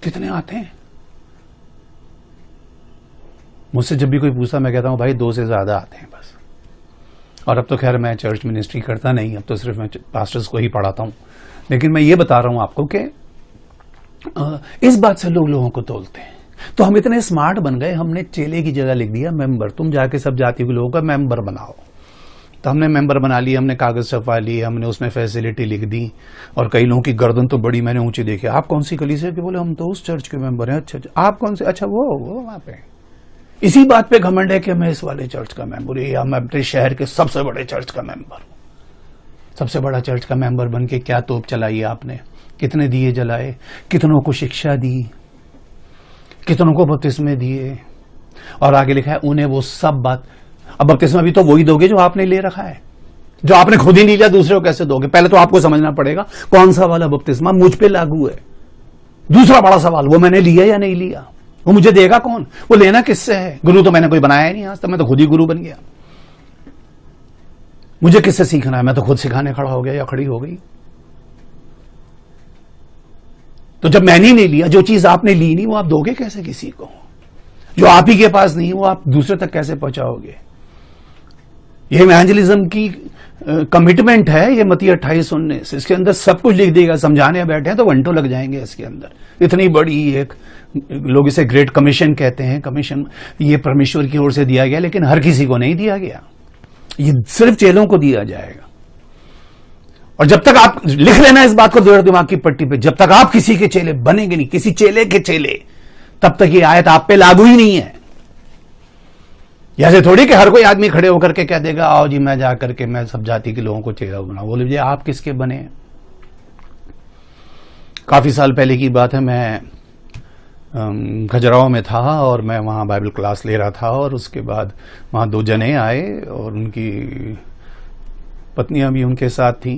कितने आते हैं? मुझसे जब भी कोई पूछता, मैं कहता हूं भाई 2 से ज्यादा आते हैं बस। और अब तो खैर मैं चर्च मिनिस्ट्री करता नहीं, अब तो सिर्फ मैं पास्टर्स को ही पढ़ाता हूं। लेकिन मैं ये बता रहा हूं आपको कि इस बात से लोग लोगों को तोलते हैं। तो हम इतने स्मार्ट बन गए, हमने चेले की जगह लिख दिया मेंबर। तुम जाके सब जाति के लोगों का मेंबर बनाओ। तो हमने मेंबर बना लिया, हमने कागज छपवा लिए, हमने उसमें फैसिलिटी लिख दी। और कई लोगों की गर्दन तो बड़ी मैंने ऊंची देखी। आप कौन सी कलीसिया के? बोले हम तो उस चर्च के मेंबर हैं। अच्छा, आप कौन से? अच्छा वो वहां पे। इसी बात पे घमंड है कि मैं इस वाले चर्च का मेंबर हूं, या मैं अपने शहर के सबसे बड़े चर्च का मेंबर हूं। सबसे बड़ा चर्च का मेंबर बन के क्या तोप चलाई आपने? कितने दिए जलाए, कितनों को शिक्षा दी, कितनों को बपतिस्मे दिए। और आगे लिखा है उन्हें वो सब बात। अब बपतिस्मा भी तो वही दोगे जो आपने ले रखा है। जो आपने खुद ही नहीं लिया, दूसरे को कैसे दोगे? पहले तो आपको समझना पड़ेगा कौन सा वाला बपतिस्मा मुझ पे लागू है। दूसरा बड़ा सवाल, वो मैंने लिया या नहीं लिया? वो मुझे देगा कौन? वो लेना किससे है? गुरु तो मैंने कोई बनाया नहीं आज तक, मैं तो खुद ही गुरु बन गया। मुझे किससे सीखना है? मैं तो खुद सिखाने खड़ा हो गया या खड़ी हो गई। तो जब मैंने नहीं लिया, जो चीज आपने ली नहीं, वो आप दोगे कैसे किसी को? जो आप ही के पास नहीं, वो आप दूसरे तक कैसे पहुंचाओगे? ये इवेंजलिज्म की कमिटमेंट है, ये मत्ती 28:19। इसके अंदर सब कुछ लिख देगा। समझाने बैठे हैं तो घंटों लग जाएंगे इसके अंदर। इतनी बड़ी एक, लोग इसे ग्रेट कमीशन कहते हैं। कमीशन ये परमेश्वर की ओर से दिया गया, लेकिन हर किसी को नहीं दिया गया। ये सिर्फ चेलों को दिया जाएगा। और जब तक आप लिख लेना इस बात को जोड़ दिमाग की पट्टी पे, जब तक आप किसी के चेले बनेंगे नहीं, किसी चेले के चेले, तब तक ये आयत आप पे लागू ही नहीं है। ऐसे थोड़ी कि हर कोई आदमी खड़े होकर के कह देगा आओ जी मैं जाकर के मैं सब जाति के लोगों को चेला बनाऊं। बोले जी आप किसके बने? काफी साल पहले की बात है, मैं खजुराहो में था और मैं वहां बाइबल क्लास ले रहा था। और उसके बाद वहां 2 जने आए और उनकी पत्नियां भी उनके साथ थी।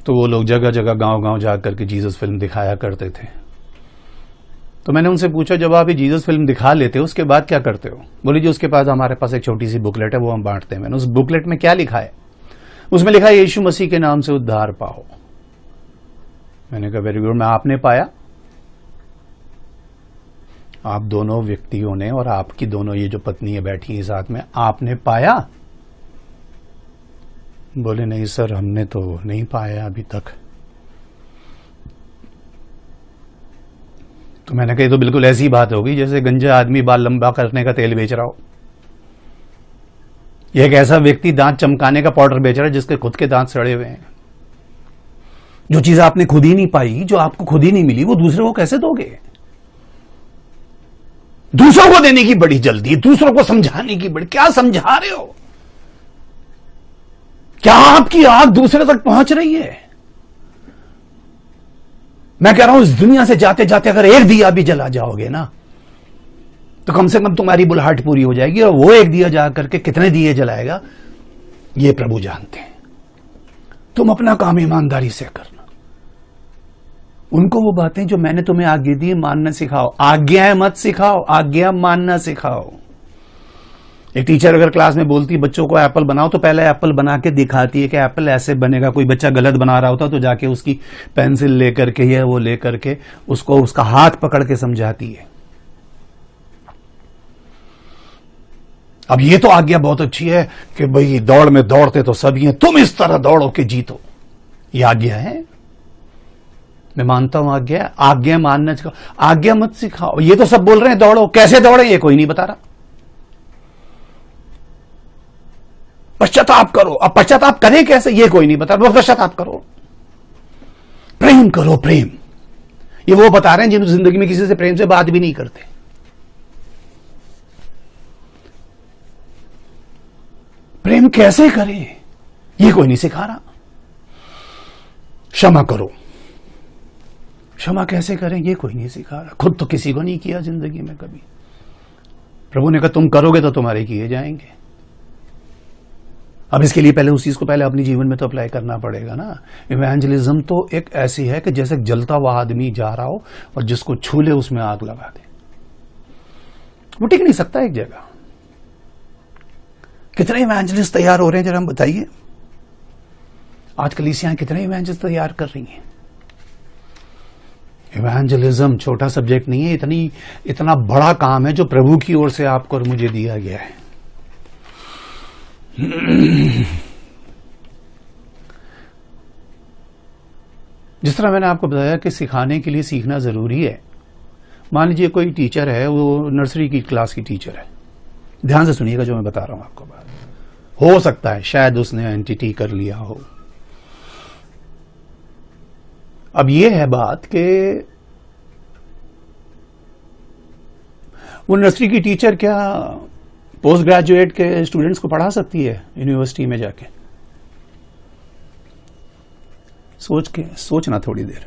तो वो लोग जगह जगह गांव-गांव जाकर के जीसस फिल्म दिखाया करते थे। तो मैंने उनसे पूछा जब आप ये जीसस फिल्म दिखा लेते हो उसके बाद क्या करते हो? बोली जी उसके पास हमारे पास एक छोटी सी बुकलेट है, वो हम बांटते हैं। मैंने उस बुकलेट में क्या लिखा है? उसमें लिखा है यीशु मसीह के नाम से उद्धार पाओ। मैंने कहा वेरी गुड। मैं आपने पाया? आप दोनों व्यक्तियों ने और आपकी दोनों ये जो पत्नी है बैठी है साथ में, आपने पाया? बोले नहीं सर हमने तो नहीं पाया अभी तक। तो मैंने कहा तो बिल्कुल ऐसी बात होगी जैसे गंजा आदमी बाल लंबा करने का तेल बेच रहा हो। यह एक ऐसा व्यक्ति दांत चमकाने का पाउडर बेच रहा है जिसके खुद के दांत सड़े हुए हैं। जो चीज आपने खुद ही नहीं पाई, जो आपको खुद ही नहीं मिली, वो दूसरों को कैसे दोगे? दूसरों को देने की बड़ी जल्दी, दूसरों को समझाने की बड़ी। क्या समझा रहे हो? क्या आपकी आग दूसरे तक पहुंच रही है? मैं कह रहा हूं इस दुनिया से जाते जाते अगर एक दिया भी जला जाओगे ना, तो कम से कम तुम्हारी बुलाहट पूरी हो जाएगी। और वो एक दिया जा करके कितने दिए जलाएगा ये प्रभु जानते हैं। तुम अपना काम ईमानदारी से करना। उनको वो बातें जो मैंने तुम्हें आज्ञा दी मानना सिखाओ। आज्ञाएं मत सिखाओ, आज्ञा मानना सिखाओ। एक टीचर अगर क्लास में बोलती है बच्चों को एप्पल बनाओ, तो पहले एप्पल बना के दिखाती है कि एप्पल ऐसे बनेगा। कोई बच्चा गलत बना रहा होता तो जाके उसकी पेंसिल लेकर के या वो लेकर के उसको उसका हाथ पकड़ के समझाती है। अब ये तो आज्ञा बहुत अच्छी है कि भाई दौड़ में दौड़ते तो सभी हैं, तुम इस तरह दौड़ो कि जीतो। ये आज्ञा है? मैं मानता हूं आज्ञा। आज्ञा मानना सिखाओ, आज्ञा मत सिखाओ। ये तो सब बोल रहे हैं दौड़ो, कैसे दौड़े ये कोई नहीं बता रहा। पश्चाताप करो, अब पश्चाताप करें कैसे ये कोई नहीं बता रहा। पश्चाताप करो, प्रेम करो, प्रेम। ये वो बता रहे हैं जिन जिंदगी में किसी से प्रेम से बात भी नहीं करते। प्रेम कैसे करें ये कोई नहीं सिखा रहा। क्षमा करो, क्षमा कैसे करें ये कोई नहीं सिखा रहा। खुद तो किसी को नहीं किया जिंदगी में कभी। प्रभु ने कहा तुम करोगे तो तुम्हारे किए जाएंगे। अब इसके लिए पहले उस चीज को पहले अपने जीवन में तो अप्लाई करना पड़ेगा ना। इवेंजलिज्म तो एक ऐसी है कि जैसे जलता हुआ आदमी जा रहा हो और जिसको छू ले उसमें आग लगा दे, वो टिक नहीं सकता एक जगह। कितने इवेंजलिस्ट तैयार हो रहे हैं जरा हम बताइए, आज कलीसियां कितने इवेंजलिस्ट तैयार कर रही हैं। इवेंजलिज्म छोटा सब्जेक्ट नहीं है, इतना बड़ा काम है जो प्रभु की ओर से आपको और मुझे दिया गया है। जिस तरह मैंने आपको बताया कि सिखाने के लिए सीखना जरूरी है। मान लीजिए कोई टीचर है, वो नर्सरी की क्लास की टीचर है, ध्यान से सुनिएगा जो मैं बता रहा हूं आपको बात। हो सकता है शायद उसने एनटीटी कर लिया हो। अब यह है बात कि वो नर्सरी की टीचर क्या पोस्ट ग्रेजुएट के स्टूडेंट्स को पढ़ा सकती है यूनिवर्सिटी में जाके? सोचना थोड़ी देर।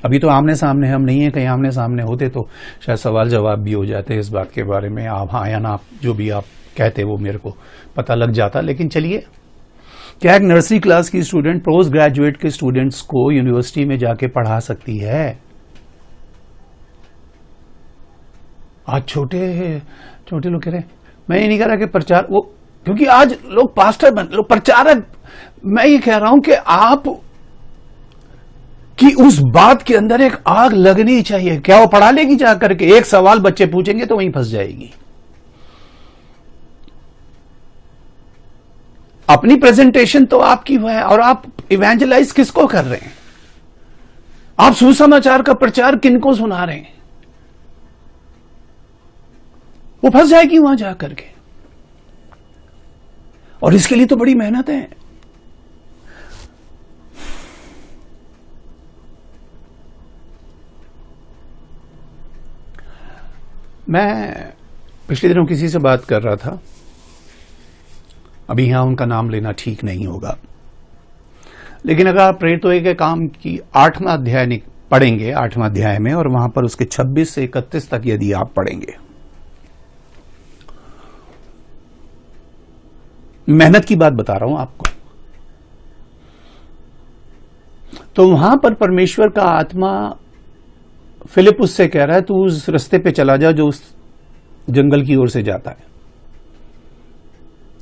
अभी तो आमने सामने हम नहीं है, कहीं आमने सामने होते तो शायद सवाल जवाब भी हो जाते इस बात के बारे में। आप हाँ या ना जो भी आप कहते वो मेरे को पता लग जाता। लेकिन चलिए, क्या एक नर्सरी क्लास की स्टूडेंट पोस्ट ग्रेजुएट के स्टूडेंट्स को यूनिवर्सिटी में जाके पढ़ा सकती है? आज छोटे लोग कह रहे, मैं ये नहीं कह रहा कि प्रचार वो, क्योंकि आज लोग पास्टर लोग प्रचारक, मैं ये कह रहा हूं कि आप कि उस बात के अंदर एक आग लगनी चाहिए। क्या वो पढ़ा लेगी जाकर के? एक सवाल बच्चे पूछेंगे तो वहीं फंस जाएगी। अपनी प्रेजेंटेशन तो आपकी है, और आप इवेंजलाइज किसको कर रहे हैं? आप सुसमाचार का प्रचार किनको सुना रहे हैं? वो फंस जाएगी वहां जाकर के। और इसके लिए तो बड़ी मेहनत है। मैं पिछले दिनों किसी से बात कर रहा था, अभी यहां उनका नाम लेना ठीक नहीं होगा, लेकिन अगर आप प्रेरितों के काम की 8वां अध्याय पढ़ेंगे, 8वां अध्याय में, और वहां पर उसके 26 से 31 तक यदि आप पढ़ेंगे, मेहनत की बात बता रहा हूं आपको, तो वहां पर परमेश्वर का आत्मा फिलिपुस से कह रहा है, तू उस रास्ते पे चला जा जो उस जंगल की ओर से जाता है।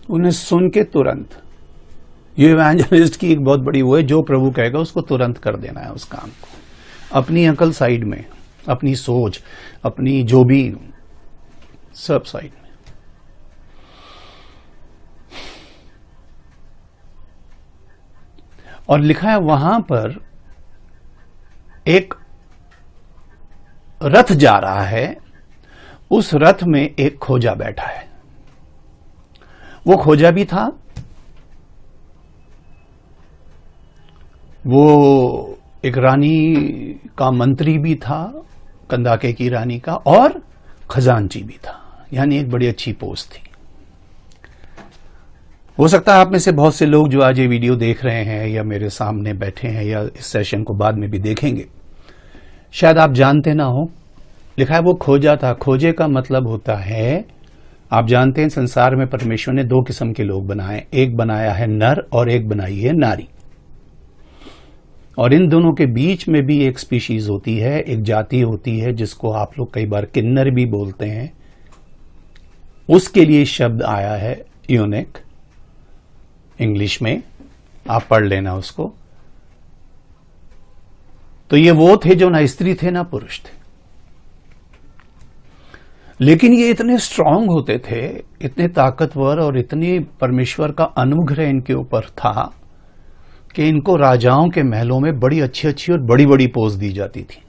उन्हें सुन के तुरंत, ये इवेंजलिस्ट की एक बहुत बड़ी वो है, जो प्रभु कहेगा उसको तुरंत कर देना है उस काम को। अपनी अकल साइड में, अपनी सोच, अपनी जो भी सब साइड में। और लिखा है वहां पर एक रथ जा रहा है, उस रथ में एक खोजा बैठा है। वो खोजा भी था, वो एक रानी का मंत्री भी था, कंदाके की रानी का, और खजांची भी था, यानी एक बड़ी अच्छी पोस्ट थी। हो सकता है आप में से बहुत से लोग जो आज ये वीडियो देख रहे हैं या मेरे सामने बैठे हैं या इस सेशन को बाद में भी देखेंगे, शायद आप जानते ना हो। लिखा है वो खोजा था। खोजे का मतलब होता है, आप जानते हैं संसार में परमेश्वर ने 2 किस्म के लोग बनाए, एक बनाया है नर और एक बनाई है नारी, और इन दोनों के बीच में भी एक स्पीशीज होती है, एक जाति होती है जिसको आप लोग कई बार किन्नर भी बोलते हैं। उसके लिए शब्द आया है यूनिक, इंग्लिश में आप पढ़ लेना उसको। तो ये वो थे जो ना स्त्री थे ना पुरुष थे, लेकिन ये इतने स्ट्रांग होते थे, इतने ताकतवर, और इतनी परमेश्वर का अनुग्रह इनके ऊपर था कि इनको राजाओं के महलों में बड़ी अच्छी अच्छी और बड़ी बड़ी पोस्ट दी जाती थी।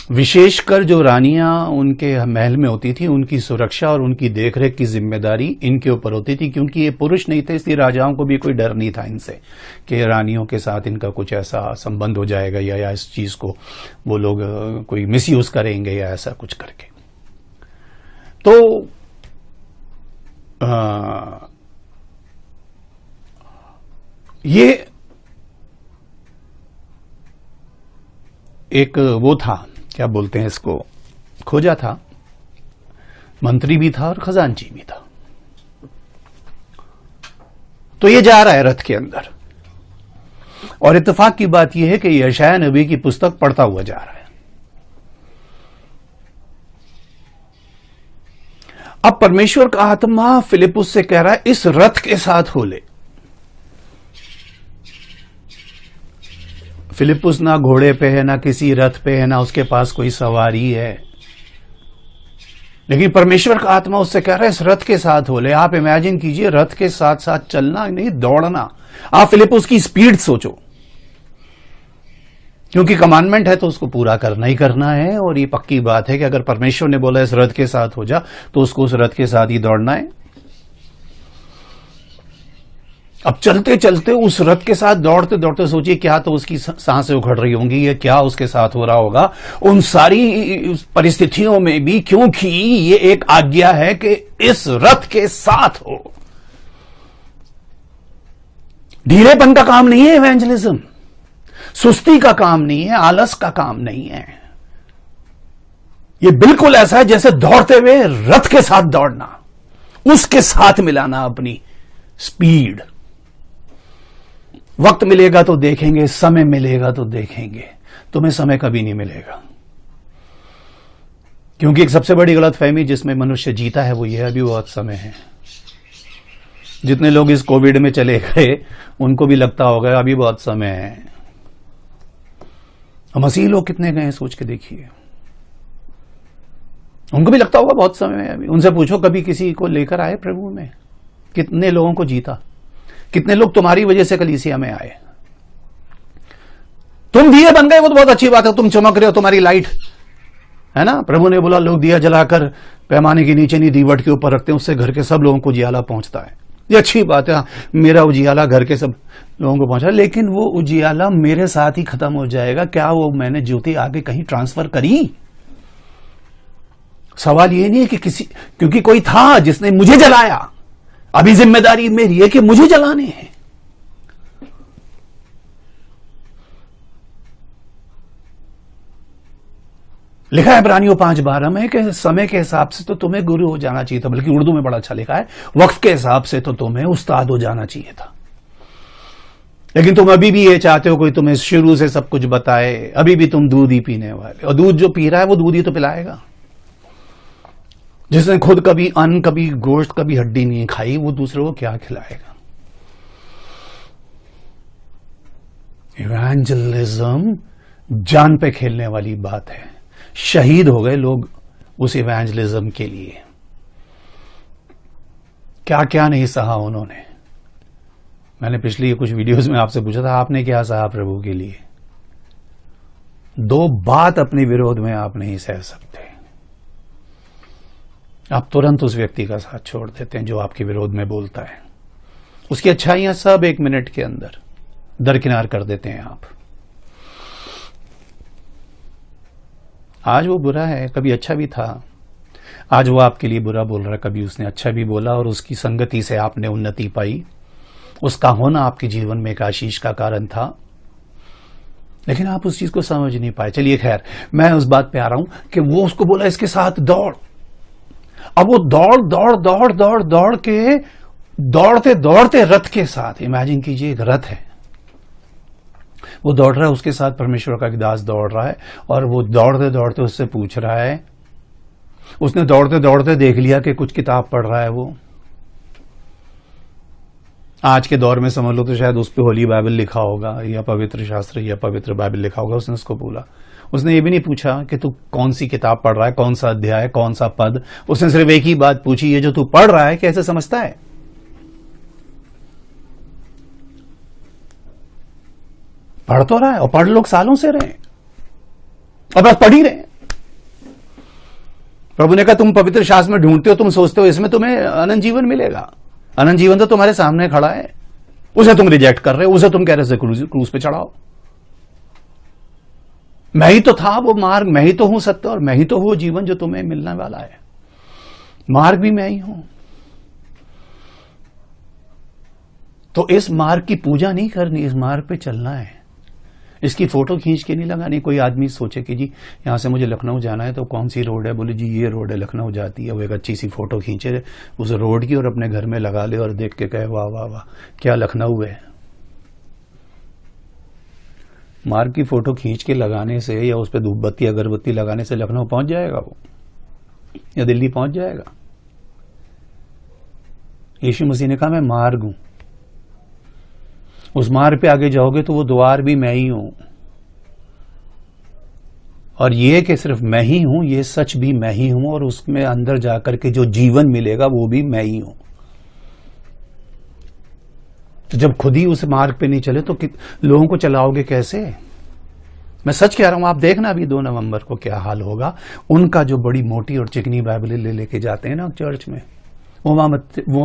विशेषकर जो रानियां उनके महल में होती थी, उनकी सुरक्षा और उनकी देखरेख की जिम्मेदारी इनके ऊपर होती थी, क्योंकि ये पुरुष नहीं थे, इसलिए राजाओं को भी कोई डर नहीं था इनसे कि रानियों के साथ इनका कुछ ऐसा संबंध हो जाएगा या इस चीज को वो लोग कोई मिसयूज करेंगे या ऐसा कुछ करके। तो ये एक वो था, क्या बोलते हैं इसको, खोजा था, मंत्री भी था और खजांची भी था। तो ये जा रहा है रथ के अंदर, और इत्तेफाक की बात यह है कि यशायाह नबी की पुस्तक पढ़ता हुआ जा रहा है। अब परमेश्वर का आत्मा फिलिपुस से कह रहा है इस रथ के साथ हो ले। फिलिपुस ना घोड़े पे है, ना किसी रथ पे है, ना उसके पास कोई सवारी है, लेकिन परमेश्वर का आत्मा उससे कह रहा है इस रथ के साथ हो ले। आप इमेजिन कीजिए, रथ के साथ साथ चलना, नहीं दौड़ना। आप फिलिपुस की स्पीड सोचो, क्योंकि कमांडमेंट है तो उसको पूरा करना ही करना है, और ये पक्की बात है कि अगर परमेश्वर ने बोला इस रथ के साथ हो जा, तो उसको उस रथ के साथ ही दौड़ना है। अब चलते चलते उस रथ के साथ दौड़ते दौड़ते सोचिए क्या तो उसकी सांसें उखड़ रही होंगी, या क्या उसके साथ हो रहा होगा उन सारी परिस्थितियों में भी, क्योंकि ये एक आज्ञा है कि इस रथ के साथ हो। ढीलेपन का काम नहीं है इवेंजलिज्म, सुस्ती का काम नहीं है, आलस का काम नहीं है। यह बिल्कुल ऐसा है जैसे दौड़ते हुए रथ के साथ दौड़ना, उसके साथ मिलाना अपनी स्पीड। वक्त मिलेगा तो देखेंगे, समय मिलेगा तो देखेंगे, तुम्हें समय कभी नहीं मिलेगा। क्योंकि एक सबसे बड़ी गलतफहमी जिसमें मनुष्य जीता है वो ये है, अभी बहुत समय है। जितने लोग इस कोविड में चले गए उनको भी लगता होगा अभी बहुत समय है। मसीह लोग कितने गए सोच के देखिए, उनको भी लगता होगा बहुत समय है अभी। उनसे पूछो कभी किसी को लेकर आए प्रभु में, कितने लोगों को जीता, कितने लोग तुम्हारी वजह से कलीसिया में आए। तुम दिए बन गए वो तो बहुत अच्छी बात है, तुम चमक रहे हो, तुम्हारी लाइट है ना। प्रभु ने बोला लोग दिया जलाकर पैमाने के नीचे नहीं दीवट के ऊपर रखते, उससे घर के सब लोगों को उजियाला पहुंचता है। ये अच्छी बात है, मेरा उजियाला घर के सब लोगों को पहुंचा, लेकिन वो उजियाला मेरे साथ ही खत्म हो जाएगा क्या? वो मैंने ज्योति आगे कहीं ट्रांसफर करी? सवाल ये नहीं है कि क्योंकि कोई था जिसने मुझे जलाया, अभी जिम्मेदारी मेरी है कि मुझे जलाने हैं। लिखा है इब्रानियों 5:12 में कि समय के हिसाब से तो तुम्हें गुरु हो जाना चाहिए था, बल्कि उर्दू में बड़ा अच्छा लिखा है, वक्त के हिसाब से तो तुम्हें उस्ताद हो जाना चाहिए था। लेकिन तुम अभी भी ये चाहते हो कोई तुम्हें शुरू से सब कुछ बताए, अभी भी तुम दूध ही पीने वाले, और दूध जो पी रहा है वो दूध ही तो पिलाएगा। जिसने खुद कभी अन्न, कभी गोश्त, कभी हड्डी नहीं खाई, वो दूसरे को क्या खिलाएगा? इवेंजलिज्म जान पे खेलने वाली बात है। शहीद हो गए लोग उस इवेंजलिज्म के लिए, क्या क्या नहीं सहा उन्होंने। मैंने पिछली कुछ वीडियोस में आपसे पूछा था आपने क्या सहा प्रभु के लिए। 2 बात अपने विरोध में आप नहीं सह सकते, आप तुरंत उस व्यक्ति का साथ छोड़ देते हैं जो आपके विरोध में बोलता है। उसकी अच्छाइयां सब 1 मिनट के अंदर दरकिनार कर देते हैं आप। आज वो बुरा है, कभी अच्छा भी था, आज वो आपके लिए बुरा बोल रहा है, कभी उसने अच्छा भी बोला, और उसकी संगति से आपने उन्नति पाई। उसका होना आपके जीवन में एक आशीष का कारण था, लेकिन आप उस चीज को समझ नहीं पाए। चलिए खैर, मैं उस बात पे आ रहा हूं कि वो उसको बोला इसके साथ दौड़। अब वो दौड़ दौड़ दौड़ दौड़ दौड़ के दौड़ते दौड़ते रथ के साथ, इमेजिन कीजिए एक रथ है, वो दौड़ रहा है, उसके साथ परमेश्वर का दास दौड़ रहा है, और वो दौड़ते दौड़ते उससे पूछ रहा है, उसने दौड़ते दौड़ते देख लिया कि कुछ किताब पढ़ रहा है वो। आज के दौर में समझ लो तो शायद उस पर होली बाइबल लिखा होगा, या पवित्र शास्त्र या पवित्र बाइबल लिखा होगा। उसने उसको बोला, उसने ये भी नहीं पूछा कि तू कौन सी किताब पढ़ रहा है, कौन सा अध्याय, कौन सा पद। उसने सिर्फ एक ही बात पूछी, ये जो तू पढ़ रहा है कैसे समझता है? पढ़ तो रहा है, और पढ़ लोग सालों से रहे, और बस पढ़ ही रहे। प्रभु ने कहा तुम पवित्र शास्त्र में ढूंढते हो, तुम सोचते हो इसमें तुम्हें अनंत जीवन मिलेगा। अनंत जीवन तो तुम्हारे सामने खड़ा है, उसे तुम रिजेक्ट कर रहे हो, उसे तुम कह रहे हो क्रूज पे चढ़ाओ। मैं ही तो था वो मार्ग, मैं ही तो हूं सत्य, और मैं ही तो हूं जीवन जो तुम्हें मिलने वाला है। मार्ग भी मैं ही हूं। तो इस मार्ग की पूजा नहीं करनी, इस मार्ग पे चलना है। इसकी फोटो खींच के नहीं लगानी। कोई आदमी सोचे कि जी यहाँ से मुझे लखनऊ जाना है तो कौन सी रोड है, बोले जी ये रोड है लखनऊ जाती है, वो एक अच्छी सी फोटो खींचे उस रोड की और अपने घर में लगा ले और देख के कहे वाह वाह वाह क्या लखनऊ है। मार्ग की फोटो खींच के लगाने से या उस पर धूप बत्ती अगरबत्ती लगाने से लखनऊ पहुंच जाएगा वो, या दिल्ली पहुंच जाएगा? यीशु मसीह ने कहा मैं मार्ग हूं, उस मार्ग पे आगे जाओगे तो वो द्वार भी मैं ही हूं, और ये कि सिर्फ मैं ही हूं ये सच भी मैं ही हूं, और उसमें अंदर जाकर के जो जीवन मिलेगा वो भी मैं ही हूं। तो जब खुद ही उस मार्ग पे नहीं चले तो लोगों को चलाओगे कैसे? मैं सच कह रहा हूं, आप देखना अभी 2 नवंबर को क्या हाल होगा उनका, जो बड़ी मोटी और चिकनी बाइबलें ले लेके जाते हैं ना चर्च में, वो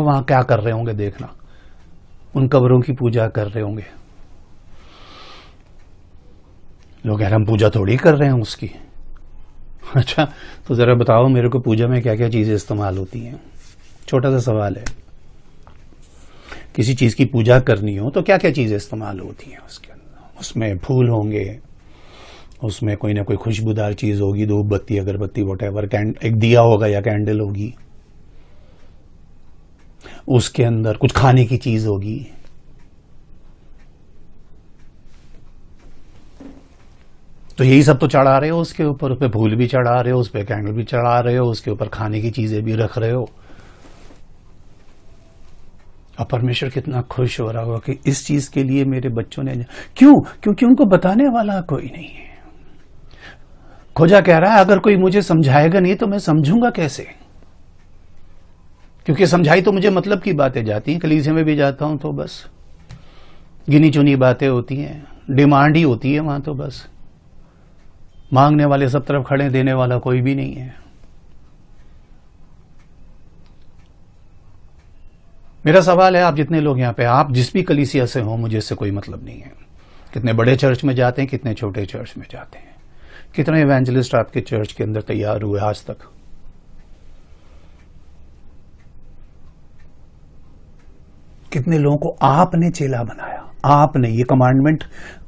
वहां क्या कर रहे होंगे देखना, उन कब्रों की पूजा कर रहे होंगे। लोग कह रहे हम पूजा थोड़ी कर रहे हैं उसकी। अच्छा तो जरा बताओ मेरे को पूजा में क्या क्या चीजें इस्तेमाल होती हैं? छोटा सा सवाल है। किसी चीज की पूजा करनी हो तो क्या क्या चीजें इस्तेमाल होती हैं उसके अंदर? उसमें फूल होंगे, उसमें कोई ना कोई खुशबूदार चीज होगी, धूप बत्ती अगरबत्ती वॉटेवर, एक दिया होगा या कैंडल होगी, उसके अंदर कुछ खाने की चीज होगी। तो यही सब तो चढ़ा रहे हो उसके ऊपर, उस पे फूल भी चढ़ा रहे हो, उस पे कैंडल भी चढ़ा रहे हो, उसके ऊपर खाने की चीजें भी रख रहे हो। और परमेश्वर कितना खुश हो रहा होगा कि इस चीज के लिए मेरे बच्चों ने, क्यों? क्योंकि उनको बताने वाला कोई नहीं है। खोजा कह रहा है अगर कोई मुझे समझाएगा नहीं तो मैं समझूंगा कैसे? क्योंकि समझाई तो मुझे मतलब की बातें जाती हैं, कलीसिया में भी जाता हूं तो बस गिनी चुनी बातें होती हैं, डिमांड ही होती है वहां, तो बस मांगने वाले सब तरफ खड़े, देने वाला कोई भी नहीं है। मेरा सवाल है, आप जितने लोग यहाँ पे, आप जिस भी कलीसिया से हो, मुझे इससे कोई मतलब नहीं है कितने बड़े चर्च में जाते हैं, कितने छोटे चर्च में जाते हैं, कितने इवेंजलिस्ट आपके चर्च के अंदर तैयार हुए आज तक। कितने लोगों को आपने चेला बनाया? आपने, ये कमांडमेंट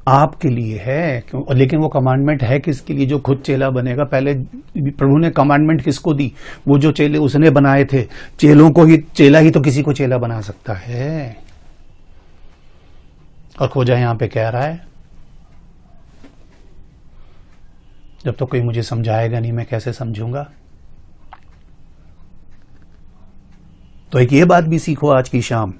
आपके लिए है, क्यों? लेकिन वो कमांडमेंट है किसके लिए? जो खुद चेला बनेगा। पहले प्रभु ने कमांडमेंट किसको दी? वो जो चेले उसने बनाए थे, चेलों को ही, चेला ही तो किसी को चेला बना सकता है। और खोजा यहां पे कह रहा है जब तो कोई मुझे समझाएगा नहीं मैं कैसे समझूंगा। तो एक ये बात भी सीखो आज की शाम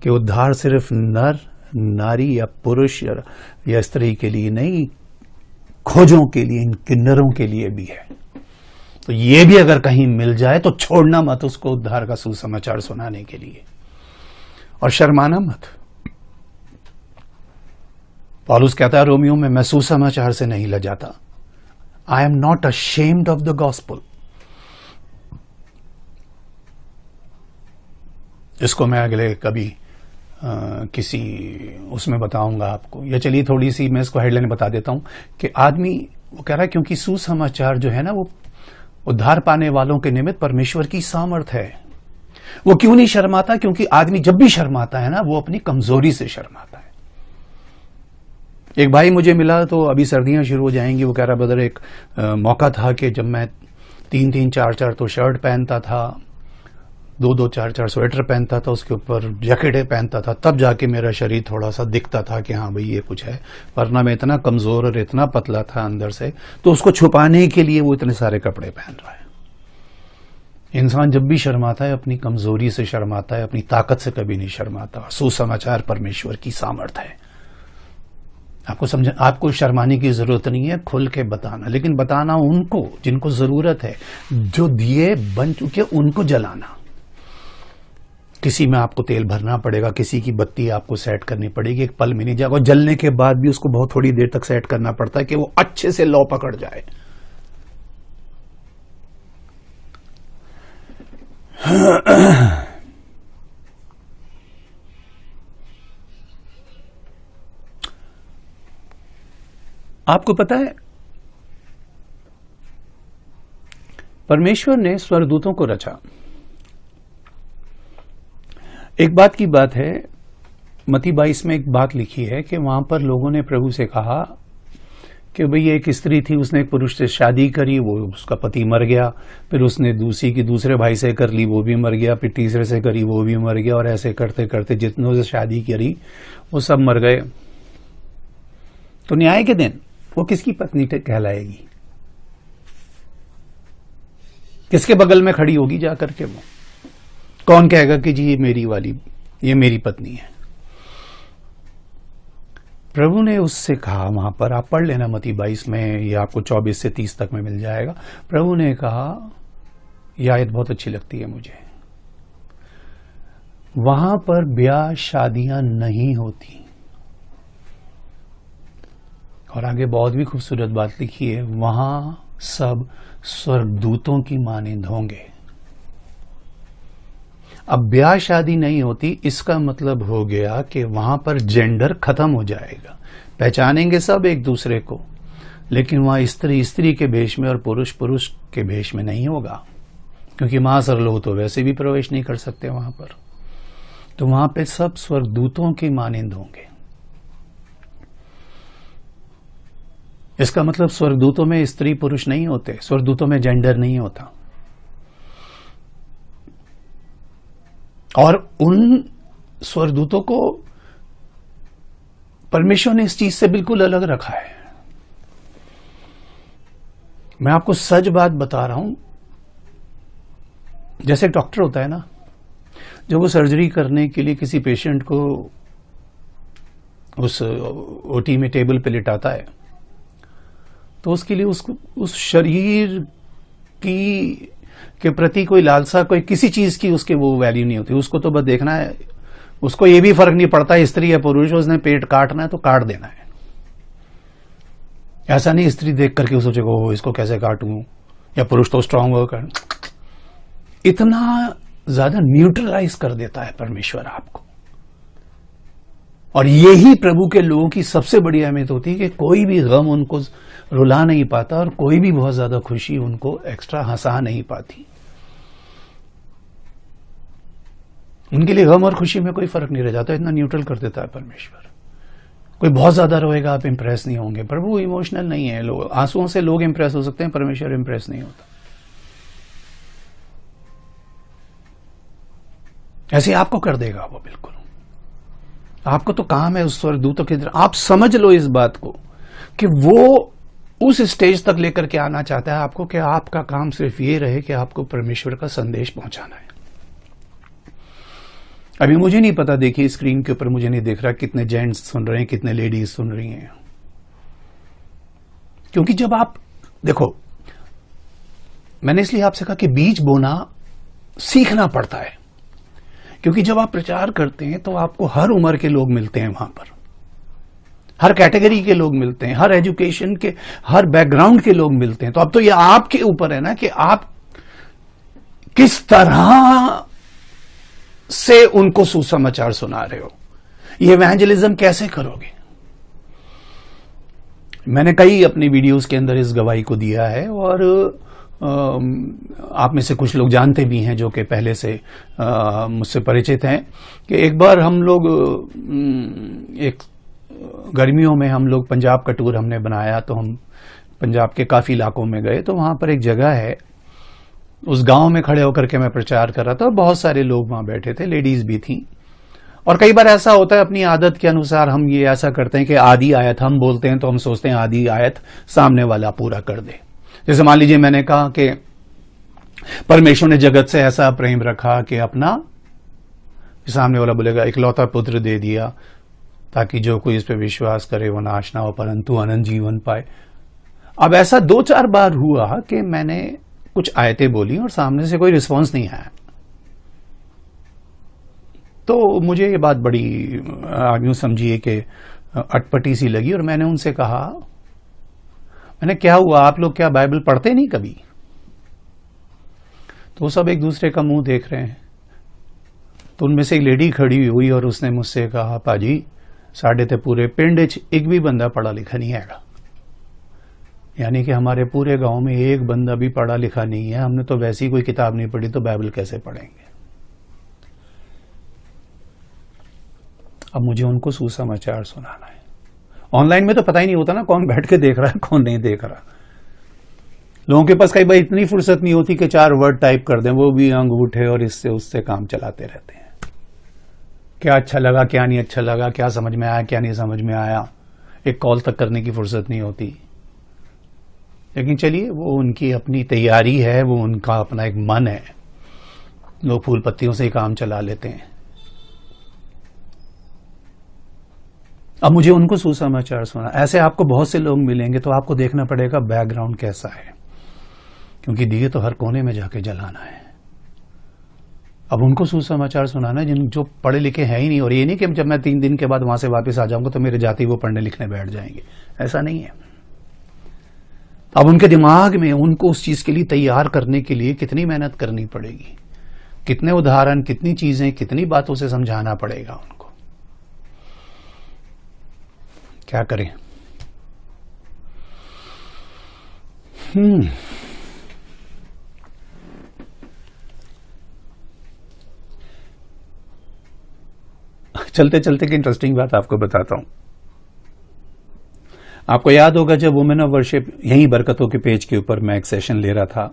कि उद्धार सिर्फ नर नारी या पुरुष या स्त्री के लिए नहीं, खोजों के लिए, इन किन्नरों के लिए भी है। तो ये भी अगर कहीं मिल जाए तो छोड़ना मत उसको उद्धार का सुसमाचार सुनाने के लिए, और शर्माना मत। पौलुस कहता है रोमियो में, मैं सुसमाचार से नहीं लजाता। I am not ashamed of the gospel. इसको मैं अगले कभी किसी उसमें बताऊंगा आपको। या चलिए थोड़ी सी मैं इसको हेडलाइन बता देता हूं कि आदमी, वो कह रहा है क्योंकि सुसमाचार जो है ना वो उद्धार पाने वालों के निमित्त परमेश्वर की सामर्थ है। वो क्यों नहीं शर्माता? क्योंकि आदमी जब भी शर्माता है ना वो अपनी कमजोरी से शर्माता है। एक भाई मुझे मिला, तो अभी सर्दियां शुरू हो जाएंगी, वो कह रहा ब्रदर एक मौका था कि जब मैं 3-3 4-4 तो शर्ट पहनता था, 2-2 4-4 स्वेटर पहनता था, उसके ऊपर जैकेटें पहनता था, तब जाके मेरा शरीर थोड़ा सा दिखता था कि हाँ भाई ये कुछ है। वरना मैं इतना कमजोर और इतना पतला था अंदर से, तो उसको छुपाने के लिए वो इतने सारे कपड़े पहन रहा है। इंसान जब भी शर्माता है अपनी कमजोरी से शर्माता है, अपनी ताकत से कभी नहीं शर्माता। सुसमाचार परमेश्वर की सामर्थ है। आपको शर्माने की जरूरत नहीं है, खुल के बताना, लेकिन बताना उनको जिनको जरूरत है, जो दिए बन चुके उनको जलाना। किसी में आपको तेल भरना पड़ेगा, किसी की बत्ती आपको सेट करनी पड़ेगी, एक पल में नहीं जाएगा। जलने के बाद भी उसको बहुत थोड़ी देर तक सेट करना पड़ता है कि वो अच्छे से लौ पकड़ जाए। आपको पता है परमेश्वर ने स्वर्गदूतों को रचा। एक बात की बात है, मत्ती 22 में एक बात लिखी है कि वहां पर लोगों ने प्रभु से कहा कि भाई एक स्त्री थी, उसने एक पुरुष से शादी करी, वो उसका पति मर गया, फिर उसने दूसरी की दूसरे भाई से कर ली, वो भी मर गया, फिर तीसरे से करी, वो भी मर गया, और ऐसे करते करते जितनों से शादी करी वो सब मर गए। तो न्याय के दिन वो किसकी पत्नी कहलाएगी? किसके बगल में खड़ी होगी जाकर के? वो कौन कहेगा कि जी ये मेरी वाली, ये मेरी पत्नी है? प्रभु ने उससे कहा, वहां पर आप पढ़ लेना मत्ती 22 में, ये आपको 24 से 30 तक में मिल जाएगा। प्रभु ने कहा, यह आयत बहुत अच्छी लगती है मुझे, वहां पर ब्याह शादियां नहीं होती। और आगे बहुत भी खूबसूरत बात लिखी है, वहां सब स्वर्गदूतों की मानिंद होंगे। अब ब्याह शादी नहीं होती, इसका मतलब हो गया कि वहां पर जेंडर खत्म हो जाएगा। पहचानेंगे सब एक दूसरे को, लेकिन वहां स्त्री स्त्री के भेष में और पुरुष पुरुष के भेष में नहीं होगा, क्योंकि महासर लोग तो वैसे भी प्रवेश नहीं कर सकते वहां पर। तो वहां पे सब स्वर्गदूतों की मानिंद होंगे। इसका मतलब स्वर्गदूतों में स्त्री पुरुष नहीं होते, स्वर्गदूतों में जेंडर नहीं होता। और उन स्वर्गदूतों को परमेश्वर ने इस चीज से बिल्कुल अलग रखा है। मैं आपको सच बात बता रहा हूं, जैसे एक डॉक्टर होता है ना, जब वो सर्जरी करने के लिए किसी पेशेंट को उस ओटी में टेबल पे लिटाता है, तो उसके लिए उसको उस शरीर की के प्रति कोई लालसा, कोई किसी चीज की उसके वो वैल्यू नहीं होती। उसको तो बस देखना है, उसको ये भी फर्क नहीं पड़ता स्त्री या पुरुष, उसने पेट काटना है तो काट देना है। ऐसा नहीं स्त्री देख करके वो सोचेगा ओ इसको कैसे काटूं, या पुरुष तो स्ट्रांग होकर। इतना ज्यादा न्यूट्रलाइज कर देता है परमेश्वर आपको। और यही प्रभु के लोगों की सबसे बड़ी अहमियत होती है कि कोई भी गम उनको रुला नहीं पाता और कोई भी बहुत ज्यादा खुशी उनको एक्स्ट्रा हंसा नहीं पाती। उनके लिए गम और खुशी में कोई फर्क नहीं रह जाता, इतना न्यूट्रल कर देता है परमेश्वर। कोई बहुत ज्यादा रोएगा, आप इंप्रेस नहीं होंगे। प्रभु इमोशनल नहीं है। लोग आंसुओं से लोग इंप्रेस हो सकते हैं, परमेश्वर इंप्रेस नहीं होता। ऐसे आपको कर देगा वो, बिल्कुल। आपको तो काम है उस स्वर्गदूतों की तरह। आप समझ लो इस बात को कि वो उस स्टेज तक लेकर के आना चाहता है आपको कि आपका काम सिर्फ ये रहे कि आपको परमेश्वर का संदेश पहुंचाना है। अभी मुझे नहीं पता, देखिए स्क्रीन के ऊपर मुझे नहीं देख रहा कितने जेंट्स सुन रहे हैं, कितने लेडीज सुन रही हैं। क्योंकि जब आप देखो, मैंने इसलिए आपसे कहा कि बीज बोना सीखना पड़ता है। क्योंकि जब आप प्रचार करते हैं तो आपको हर उम्र के लोग मिलते हैं वहां पर, हर कैटेगरी के लोग मिलते हैं, हर एजुकेशन के, हर बैकग्राउंड के लोग मिलते हैं। तो अब तो ये आपके ऊपर है ना कि आप किस तरह से उनको सुसमाचार सुना रहे हो। ये इवेंजलिज्म कैसे करोगे? मैंने कई अपनी वीडियोस के अंदर इस गवाही को दिया है, और आप में से कुछ लोग जानते भी हैं जो कि पहले से मुझसे परिचित हैं कि एक बार हम लोग एक गर्मियों में हम लोग पंजाब का टूर हमने बनाया, तो हम पंजाब के काफी इलाकों में गए। तो वहां पर एक जगह है, उस गांव में खड़े होकर के मैं प्रचार कर रहा था। बहुत सारे लोग वहां बैठे थे, लेडीज भी थी। और कई बार ऐसा होता है, अपनी आदत के अनुसार हम ये ऐसा करते हैं कि आधी आयत हम बोलते हैं तो हम सोचते हैं आधी आयत सामने वाला पूरा कर दे। जैसे मान लीजिए मैंने कहा कि परमेश्वर ने जगत से ऐसा प्रेम रखा कि अपना, सामने वाला बोलेगा इकलौता पुत्र दे दिया ताकि जो कोई इस पे विश्वास करे वो नाश ना हो परंतु अनंत जीवन पाए। अब ऐसा 2-4 बार हुआ कि मैंने कुछ आयतें बोली और सामने से कोई रिस्पांस नहीं आया। तो मुझे ये बात बड़ी यूं समझिए कि अटपटी सी लगी, और मैंने उनसे कहा, मैंने क्या हुआ, आप लोग क्या बाइबल पढ़ते नहीं कभी? तो सब एक दूसरे का मुंह देख रहे हैं। तो उनमें से एक लेडी खड़ी हुई और उसने मुझसे कहा, पाजी साढ़े ते पूरे पिंड एक भी बंदा पढ़ा लिखा नहीं हैगा। यानी कि हमारे पूरे गांव में एक बंदा भी पढ़ा लिखा नहीं है। हमने तो वैसी कोई किताब नहीं पढ़ी, तो बाइबल कैसे पढ़ेंगे? अब मुझे उनको सुसमाचार सुनाना है। ऑनलाइन में तो पता ही नहीं होता ना कौन बैठ के देख रहा है कौन नहीं देख रहा। लोगों के पास कई बार इतनी फुर्सत नहीं होती कि 4 वर्ड टाइप कर दें, वो भी अंगूठे और इससे उससे काम चलाते रहते हैं। क्या अच्छा लगा, क्या नहीं अच्छा लगा, क्या समझ में आया, क्या नहीं समझ में आया, एक कॉल तक करने की फुर्सत नहीं होती। लेकिन चलिए, वो उनकी अपनी तैयारी है, वो उनका अपना एक मन है। लोग फूल पत्तियों से ही काम चला लेते हैं। अब मुझे उनको सुसमाचार सुना। ऐसे आपको बहुत से लोग मिलेंगे तो आपको देखना पड़ेगा बैकग्राउंड कैसा है, क्योंकि दिए तो हर कोने में जाके जलाना है। अब उनको सुसमाचार सुनाना है जो पढ़े लिखे हैं ही नहीं। और ये नहीं कि जब मैं 3 दिन के बाद वहां से वापस आ जाऊंगा तो मेरे जाति वो पढ़ने लिखने बैठ जाएंगे, ऐसा नहीं है। अब उनके दिमाग में उनको उस चीज के लिए तैयार करने के लिए कितनी मेहनत करनी पड़ेगी, कितने उदाहरण, कितनी चीजें, कितनी बातों से समझाना पड़ेगा उनको। क्या करें? चलते चलते की इंटरेस्टिंग बात आपको बताता हूं। आपको याद होगा जब वुमेन ऑफ वर्शिप यहीं बरकतों के पेज के ऊपर मैं एक सेशन ले रहा था,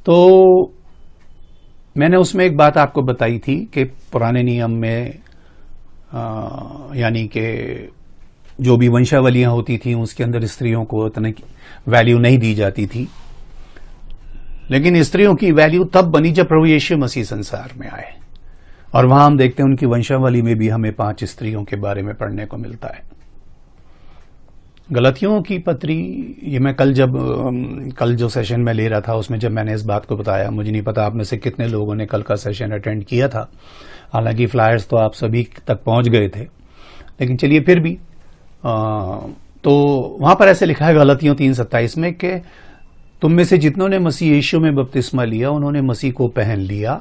तो मैंने उसमें एक बात आपको बताई थी कि पुराने नियम में यानी कि जो भी वंशावलियां होती थी उसके अंदर स्त्रियों को इतनी वैल्यू नहीं दी जाती थी। लेकिन स्त्रियों की वैल्यू तब बनी जब प्रभु यीशु मसीह संसार में आए, और वहां हम देखते हैं उनकी वंशावली में भी हमें 5 स्त्रियों के बारे में पढ़ने को मिलता है। गलतियों की पत्री, ये मैं कल जो सेशन में ले रहा था उसमें जब मैंने इस बात को बताया, मुझे नहीं पता आप में से कितने लोगों ने कल का सेशन अटेंड किया था। हालांकि फ्लायर्स तो आप सभी तक पहुंच गए थे, लेकिन चलिए फिर भी तो वहां पर ऐसे लिखा है गलतियों 3:27 में कि तुम में से जितनों ने मसीह यीशु में बपतिस्मा लिया उन्होंने मसीह को पहन लिया।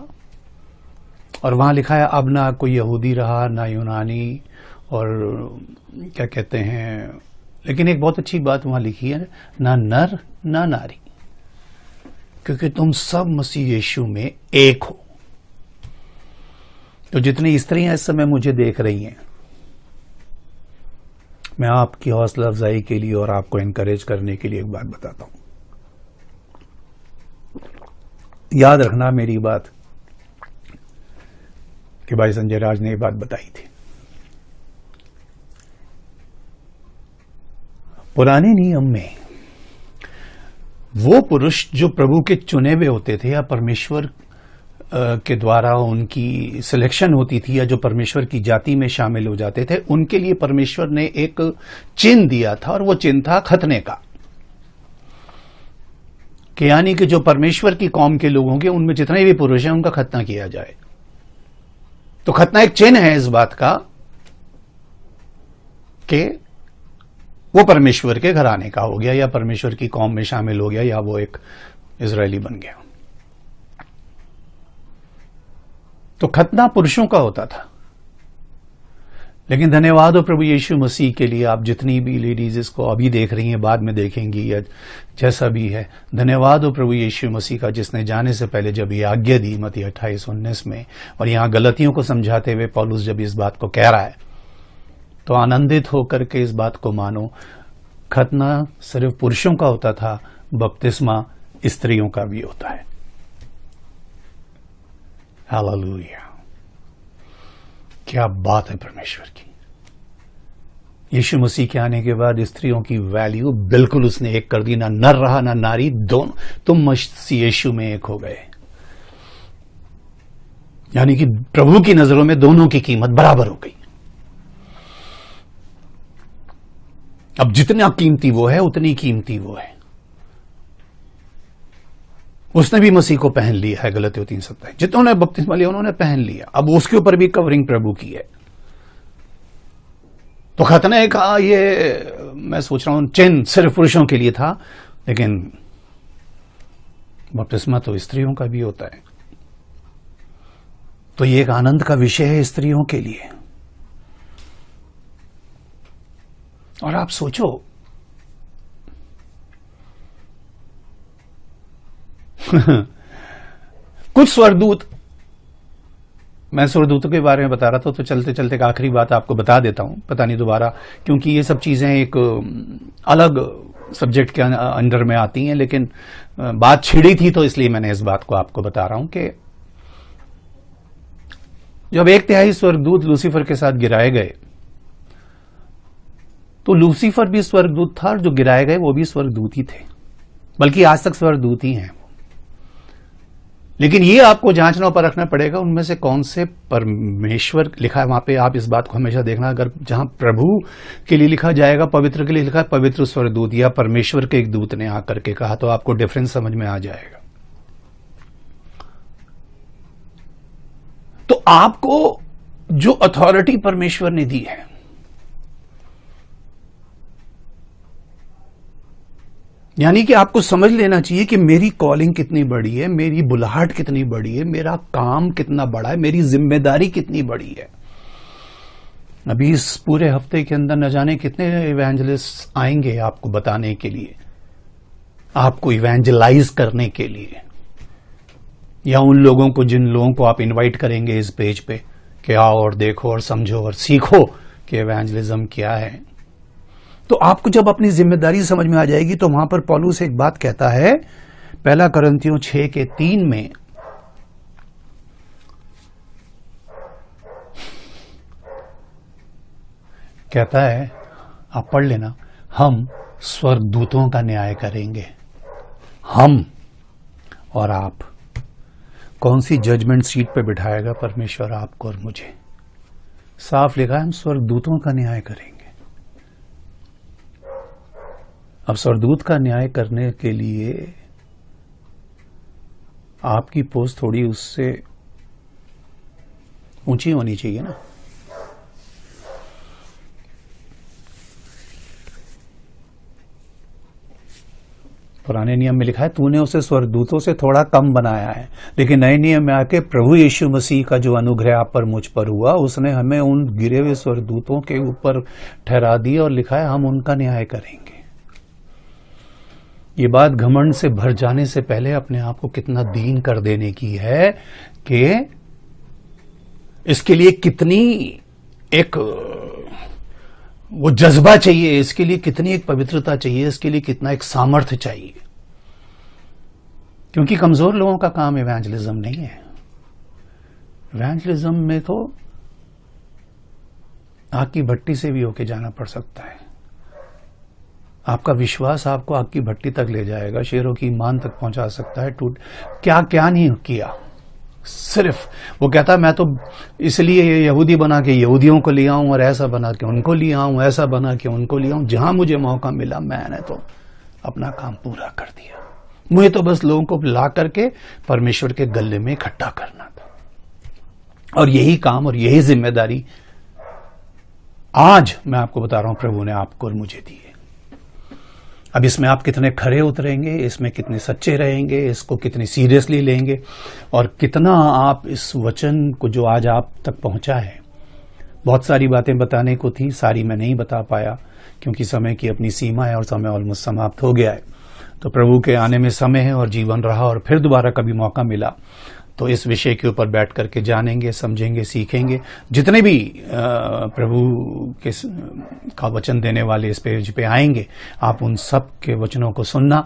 और वहां लिखा है अब ना कोई यहूदी रहा ना यूनानी, और क्या कहते हैं, लेकिन एक बहुत अच्छी बात वहां लिखी है, ना नर ना नारी, क्योंकि तुम सब मसीह यीशु में एक हो। तो जितनी स्त्रियां इस समय मुझे देख रही हैं, मैं आपकी हौसला अफजाई के लिए और आपको एनकरेज करने के लिए एक बात बताता हूं। याद रखना मेरी बात कि भाई संजय राज ने ये बात बताई थी। पुराने नियम में वो पुरुष जो प्रभु के चुने हुए होते थे या परमेश्वर के द्वारा उनकी सिलेक्शन होती थी, या जो परमेश्वर की जाति में शामिल हो जाते थे, उनके लिए परमेश्वर ने एक चिन्ह दिया था, और वो चिन्ह था खतने का। कि यानी कि जो परमेश्वर की कौम के लोग होंगे उनमें जितने भी पुरुष हैं उनका खतना किया जाए। तो खतना एक चिन्ह है इस बात का कि वो परमेश्वर के घराने का हो गया, या परमेश्वर की कौम में शामिल हो गया, या वो एक इजरायली बन गया। तो खतना पुरुषों का होता था। लेकिन धन्यवाद हो प्रभु यीशु मसीह के लिए, आप जितनी भी लेडीज इसको अभी देख रही हैं, बाद में देखेंगी, या जैसा भी है, धन्यवाद हो प्रभु यीशु मसीह का, जिसने जाने से पहले जब ये आज्ञा दी मत्ती 28:19 में, और यहां गलतियों को समझाते हुए पौलुस जब इस बात को कह रहा है, तो आनंदित होकर के इस बात को मानो, खतना सिर्फ पुरुषों का होता था, बपतिस्मा स्त्रियों का भी होता है। हालेलुया, क्या बात है परमेश्वर की। यीशु मसीह के आने के बाद स्त्रियों की वैल्यू बिल्कुल उसने एक कर दी, ना नर रहा ना नारी, दोनों तुम मसीह यीशु में एक हो गए। यानी कि प्रभु की नजरों में दोनों की कीमत बराबर हो गई। अब जितना कीमती वो है उतनी कीमती वो है। उसने भी मसीह को पहन लिया है, गलतियों 3:27। जितनों बपतिस्मा लिया उन्होंने पहन लिया। अब उसके ऊपर भी कवरिंग प्रभु की है। तो खतने का ये मैं सोच रहा हूं चिन्ह सिर्फ पुरुषों के लिए था, लेकिन बपतिस्मा तो स्त्रियों का भी होता है। तो ये एक आनंद का विषय है स्त्रियों के लिए। और आप सोचो, कुछ स्वर्गदूत मैं स्वर्गदूतों के बारे में बता रहा था, तो चलते चलते एक आखिरी बात आपको बता देता हूं, पता नहीं दोबारा, क्योंकि ये सब चीजें एक अलग सब्जेक्ट के अंडर में आती हैं, लेकिन बात छिड़ी थी तो इसलिए मैंने इस बात को आपको बता रहा हूं कि जब 1/3 स्वर्गदूत लूसीफर के साथ गिराए गए, तो लूसीफर भी स्वर्गदूत था और जो गिराए गए वो भी स्वर्गदूत ही थे, बल्कि आज तक स्वर्गदूत ही हैं। लेकिन ये आपको जांचना और परखना पड़ेगा उनमें से कौन से परमेश्वर लिखा है वहां पे। आप इस बात को हमेशा देखना, अगर जहां प्रभु के लिए लिखा जाएगा, पवित्र के लिए लिखा है पवित्र स्वर्गदूत या परमेश्वर के एक दूत ने आकर के कहा, तो आपको डिफरेंस समझ में आ जाएगा। तो आपको जो अथॉरिटी परमेश्वर ने दी है, यानी कि आपको समझ लेना चाहिए कि मेरी कॉलिंग कितनी बड़ी है, मेरी बुलाहट कितनी बड़ी है, मेरा काम कितना बड़ा है, मेरी जिम्मेदारी कितनी बड़ी है। अभी इस पूरे हफ्ते के अंदर न जाने कितने इवेंजलिस्ट आएंगे आपको बताने के लिए, आपको इवेंजलाइज करने के लिए, या उन लोगों को जिन लोगों को आप इनवाइट करेंगे इस पेज पे कि आओ और देखो और समझो और सीखो कि इवेंजलिज्म क्या है। तो आपको जब अपनी जिम्मेदारी समझ में आ जाएगी, तो वहां पर पौलुस एक बात कहता है, 1 कुरिन्थियों 6:3 में, कहता है, आप पढ़ लेना, हम स्वर्गदूतों का न्याय करेंगे। हम और आप, कौन सी जजमेंट सीट पे बिठाएगा परमेश्वर आपको और मुझे? साफ लिखा है, हम स्वर्गदूतों का न्याय करेंगे। अब स्वर्गदूत का न्याय करने के लिए आपकी पोस्ट थोड़ी उससे ऊंची होनी चाहिए ना। पुराने नियम में लिखा है, तूने उसे स्वर्गदूतों से थोड़ा कम बनाया है, लेकिन नए नियम में आके प्रभु यीशु मसीह का जो अनुग्रह आप पर मुझ पर हुआ, उसने हमें उन गिरे हुए स्वर्गदूतों के ऊपर ठहरा दिया और लिखा है हम उनका न्याय करेंगे। ये बात घमंड से भर जाने से पहले अपने आप को कितना दीन कर देने की है कि इसके लिए कितनी एक वो जज्बा चाहिए, इसके लिए कितनी एक पवित्रता चाहिए, इसके लिए कितना एक सामर्थ्य चाहिए। क्योंकि कमजोर लोगों का काम इवेंजलिज्म नहीं है। इवेंजलिज्म में तो आग की भट्टी से भी होके जाना पड़ सकता है। आपका विश्वास आपको आग की भट्टी तक ले जाएगा, शेरों की ईमान तक पहुंचा सकता है। क्या क्या नहीं किया, सिर्फ वो कहता है मैं तो इसलिए यहूदी बना के यहूदियों को ले आऊं और ऐसा बना के उनको ले आऊं, ऐसा बना के उनको ले आऊं। जहां मुझे मौका मिला मैंने तो अपना काम पूरा कर दिया। मुझे तो बस लोगों को ला करके परमेश्वर के गले में इकट्ठा करना था, और यही काम और यही जिम्मेदारी आज मैं आपको बता रहा हूं प्रभु ने आपको और मुझे दी है। अब इसमें आप कितने खरे उतरेंगे, इसमें कितने सच्चे रहेंगे, इसको कितनी सीरियसली लेंगे, और कितना आप इस वचन को जो आज आप तक पहुंचा है। बहुत सारी बातें बताने को थी, सारी मैं नहीं बता पाया क्योंकि समय की अपनी सीमा है और समय ऑलमोस्ट समाप्त हो गया है। तो प्रभु के आने में समय है और जीवन रहा और फिर दोबारा कभी मौका मिला तो इस विषय के ऊपर बैठ करके जानेंगे, समझेंगे, सीखेंगे। जितने भी प्रभु के का वचन देने वाले इस पेज पे आएंगे, आप उन सब के वचनों को सुनना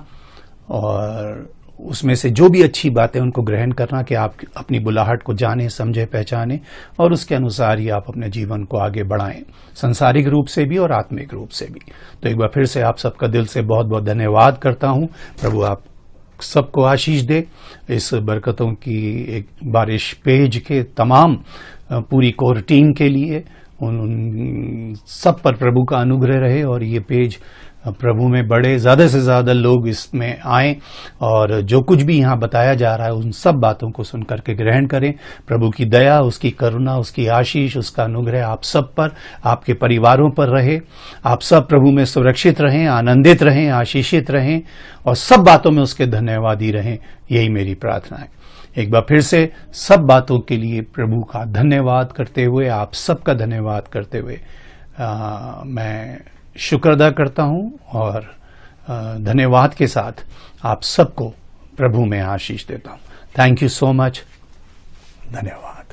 और उसमें से जो भी अच्छी बातें उनको ग्रहण करना कि आप अपनी बुलाहट को जाने, समझे, पहचाने और उसके अनुसार ही आप अपने जीवन को आगे बढ़ाएं, संसारिक रूप से भी और आत्मिक रूप से भी। तो एक बार फिर से आप सबका दिल से बहुत बहुत धन्यवाद करता हूं। प्रभु आप सबको आशीष दे। इस बरकतों की एक बारिश पेज के तमाम पूरी कोर टीम के लिए उन सब पर प्रभु का अनुग्रह रहे और ये पेज प्रभु में बढ़े, ज्यादा से ज्यादा लोग इसमें आएं और जो कुछ भी यहाँ बताया जा रहा है उन सब बातों को सुन करके ग्रहण करें। प्रभु की दया, उसकी करुणा, उसकी आशीष, उसका अनुग्रह आप सब पर, आपके परिवारों पर रहे। आप सब प्रभु में सुरक्षित रहें, आनंदित रहें, आशीषित रहें और सब बातों में उसके धन्यवादी रहें। यही मेरी प्रार्थना है। एक बार फिर से सब बातों के लिए प्रभु का धन्यवाद करते हुए, आप सबका धन्यवाद करते हुए मैं शुक्र अदा करता हूं और धन्यवाद के साथ आप सबको प्रभु में आशीष देता हूं। Thank you so much. धन्यवाद।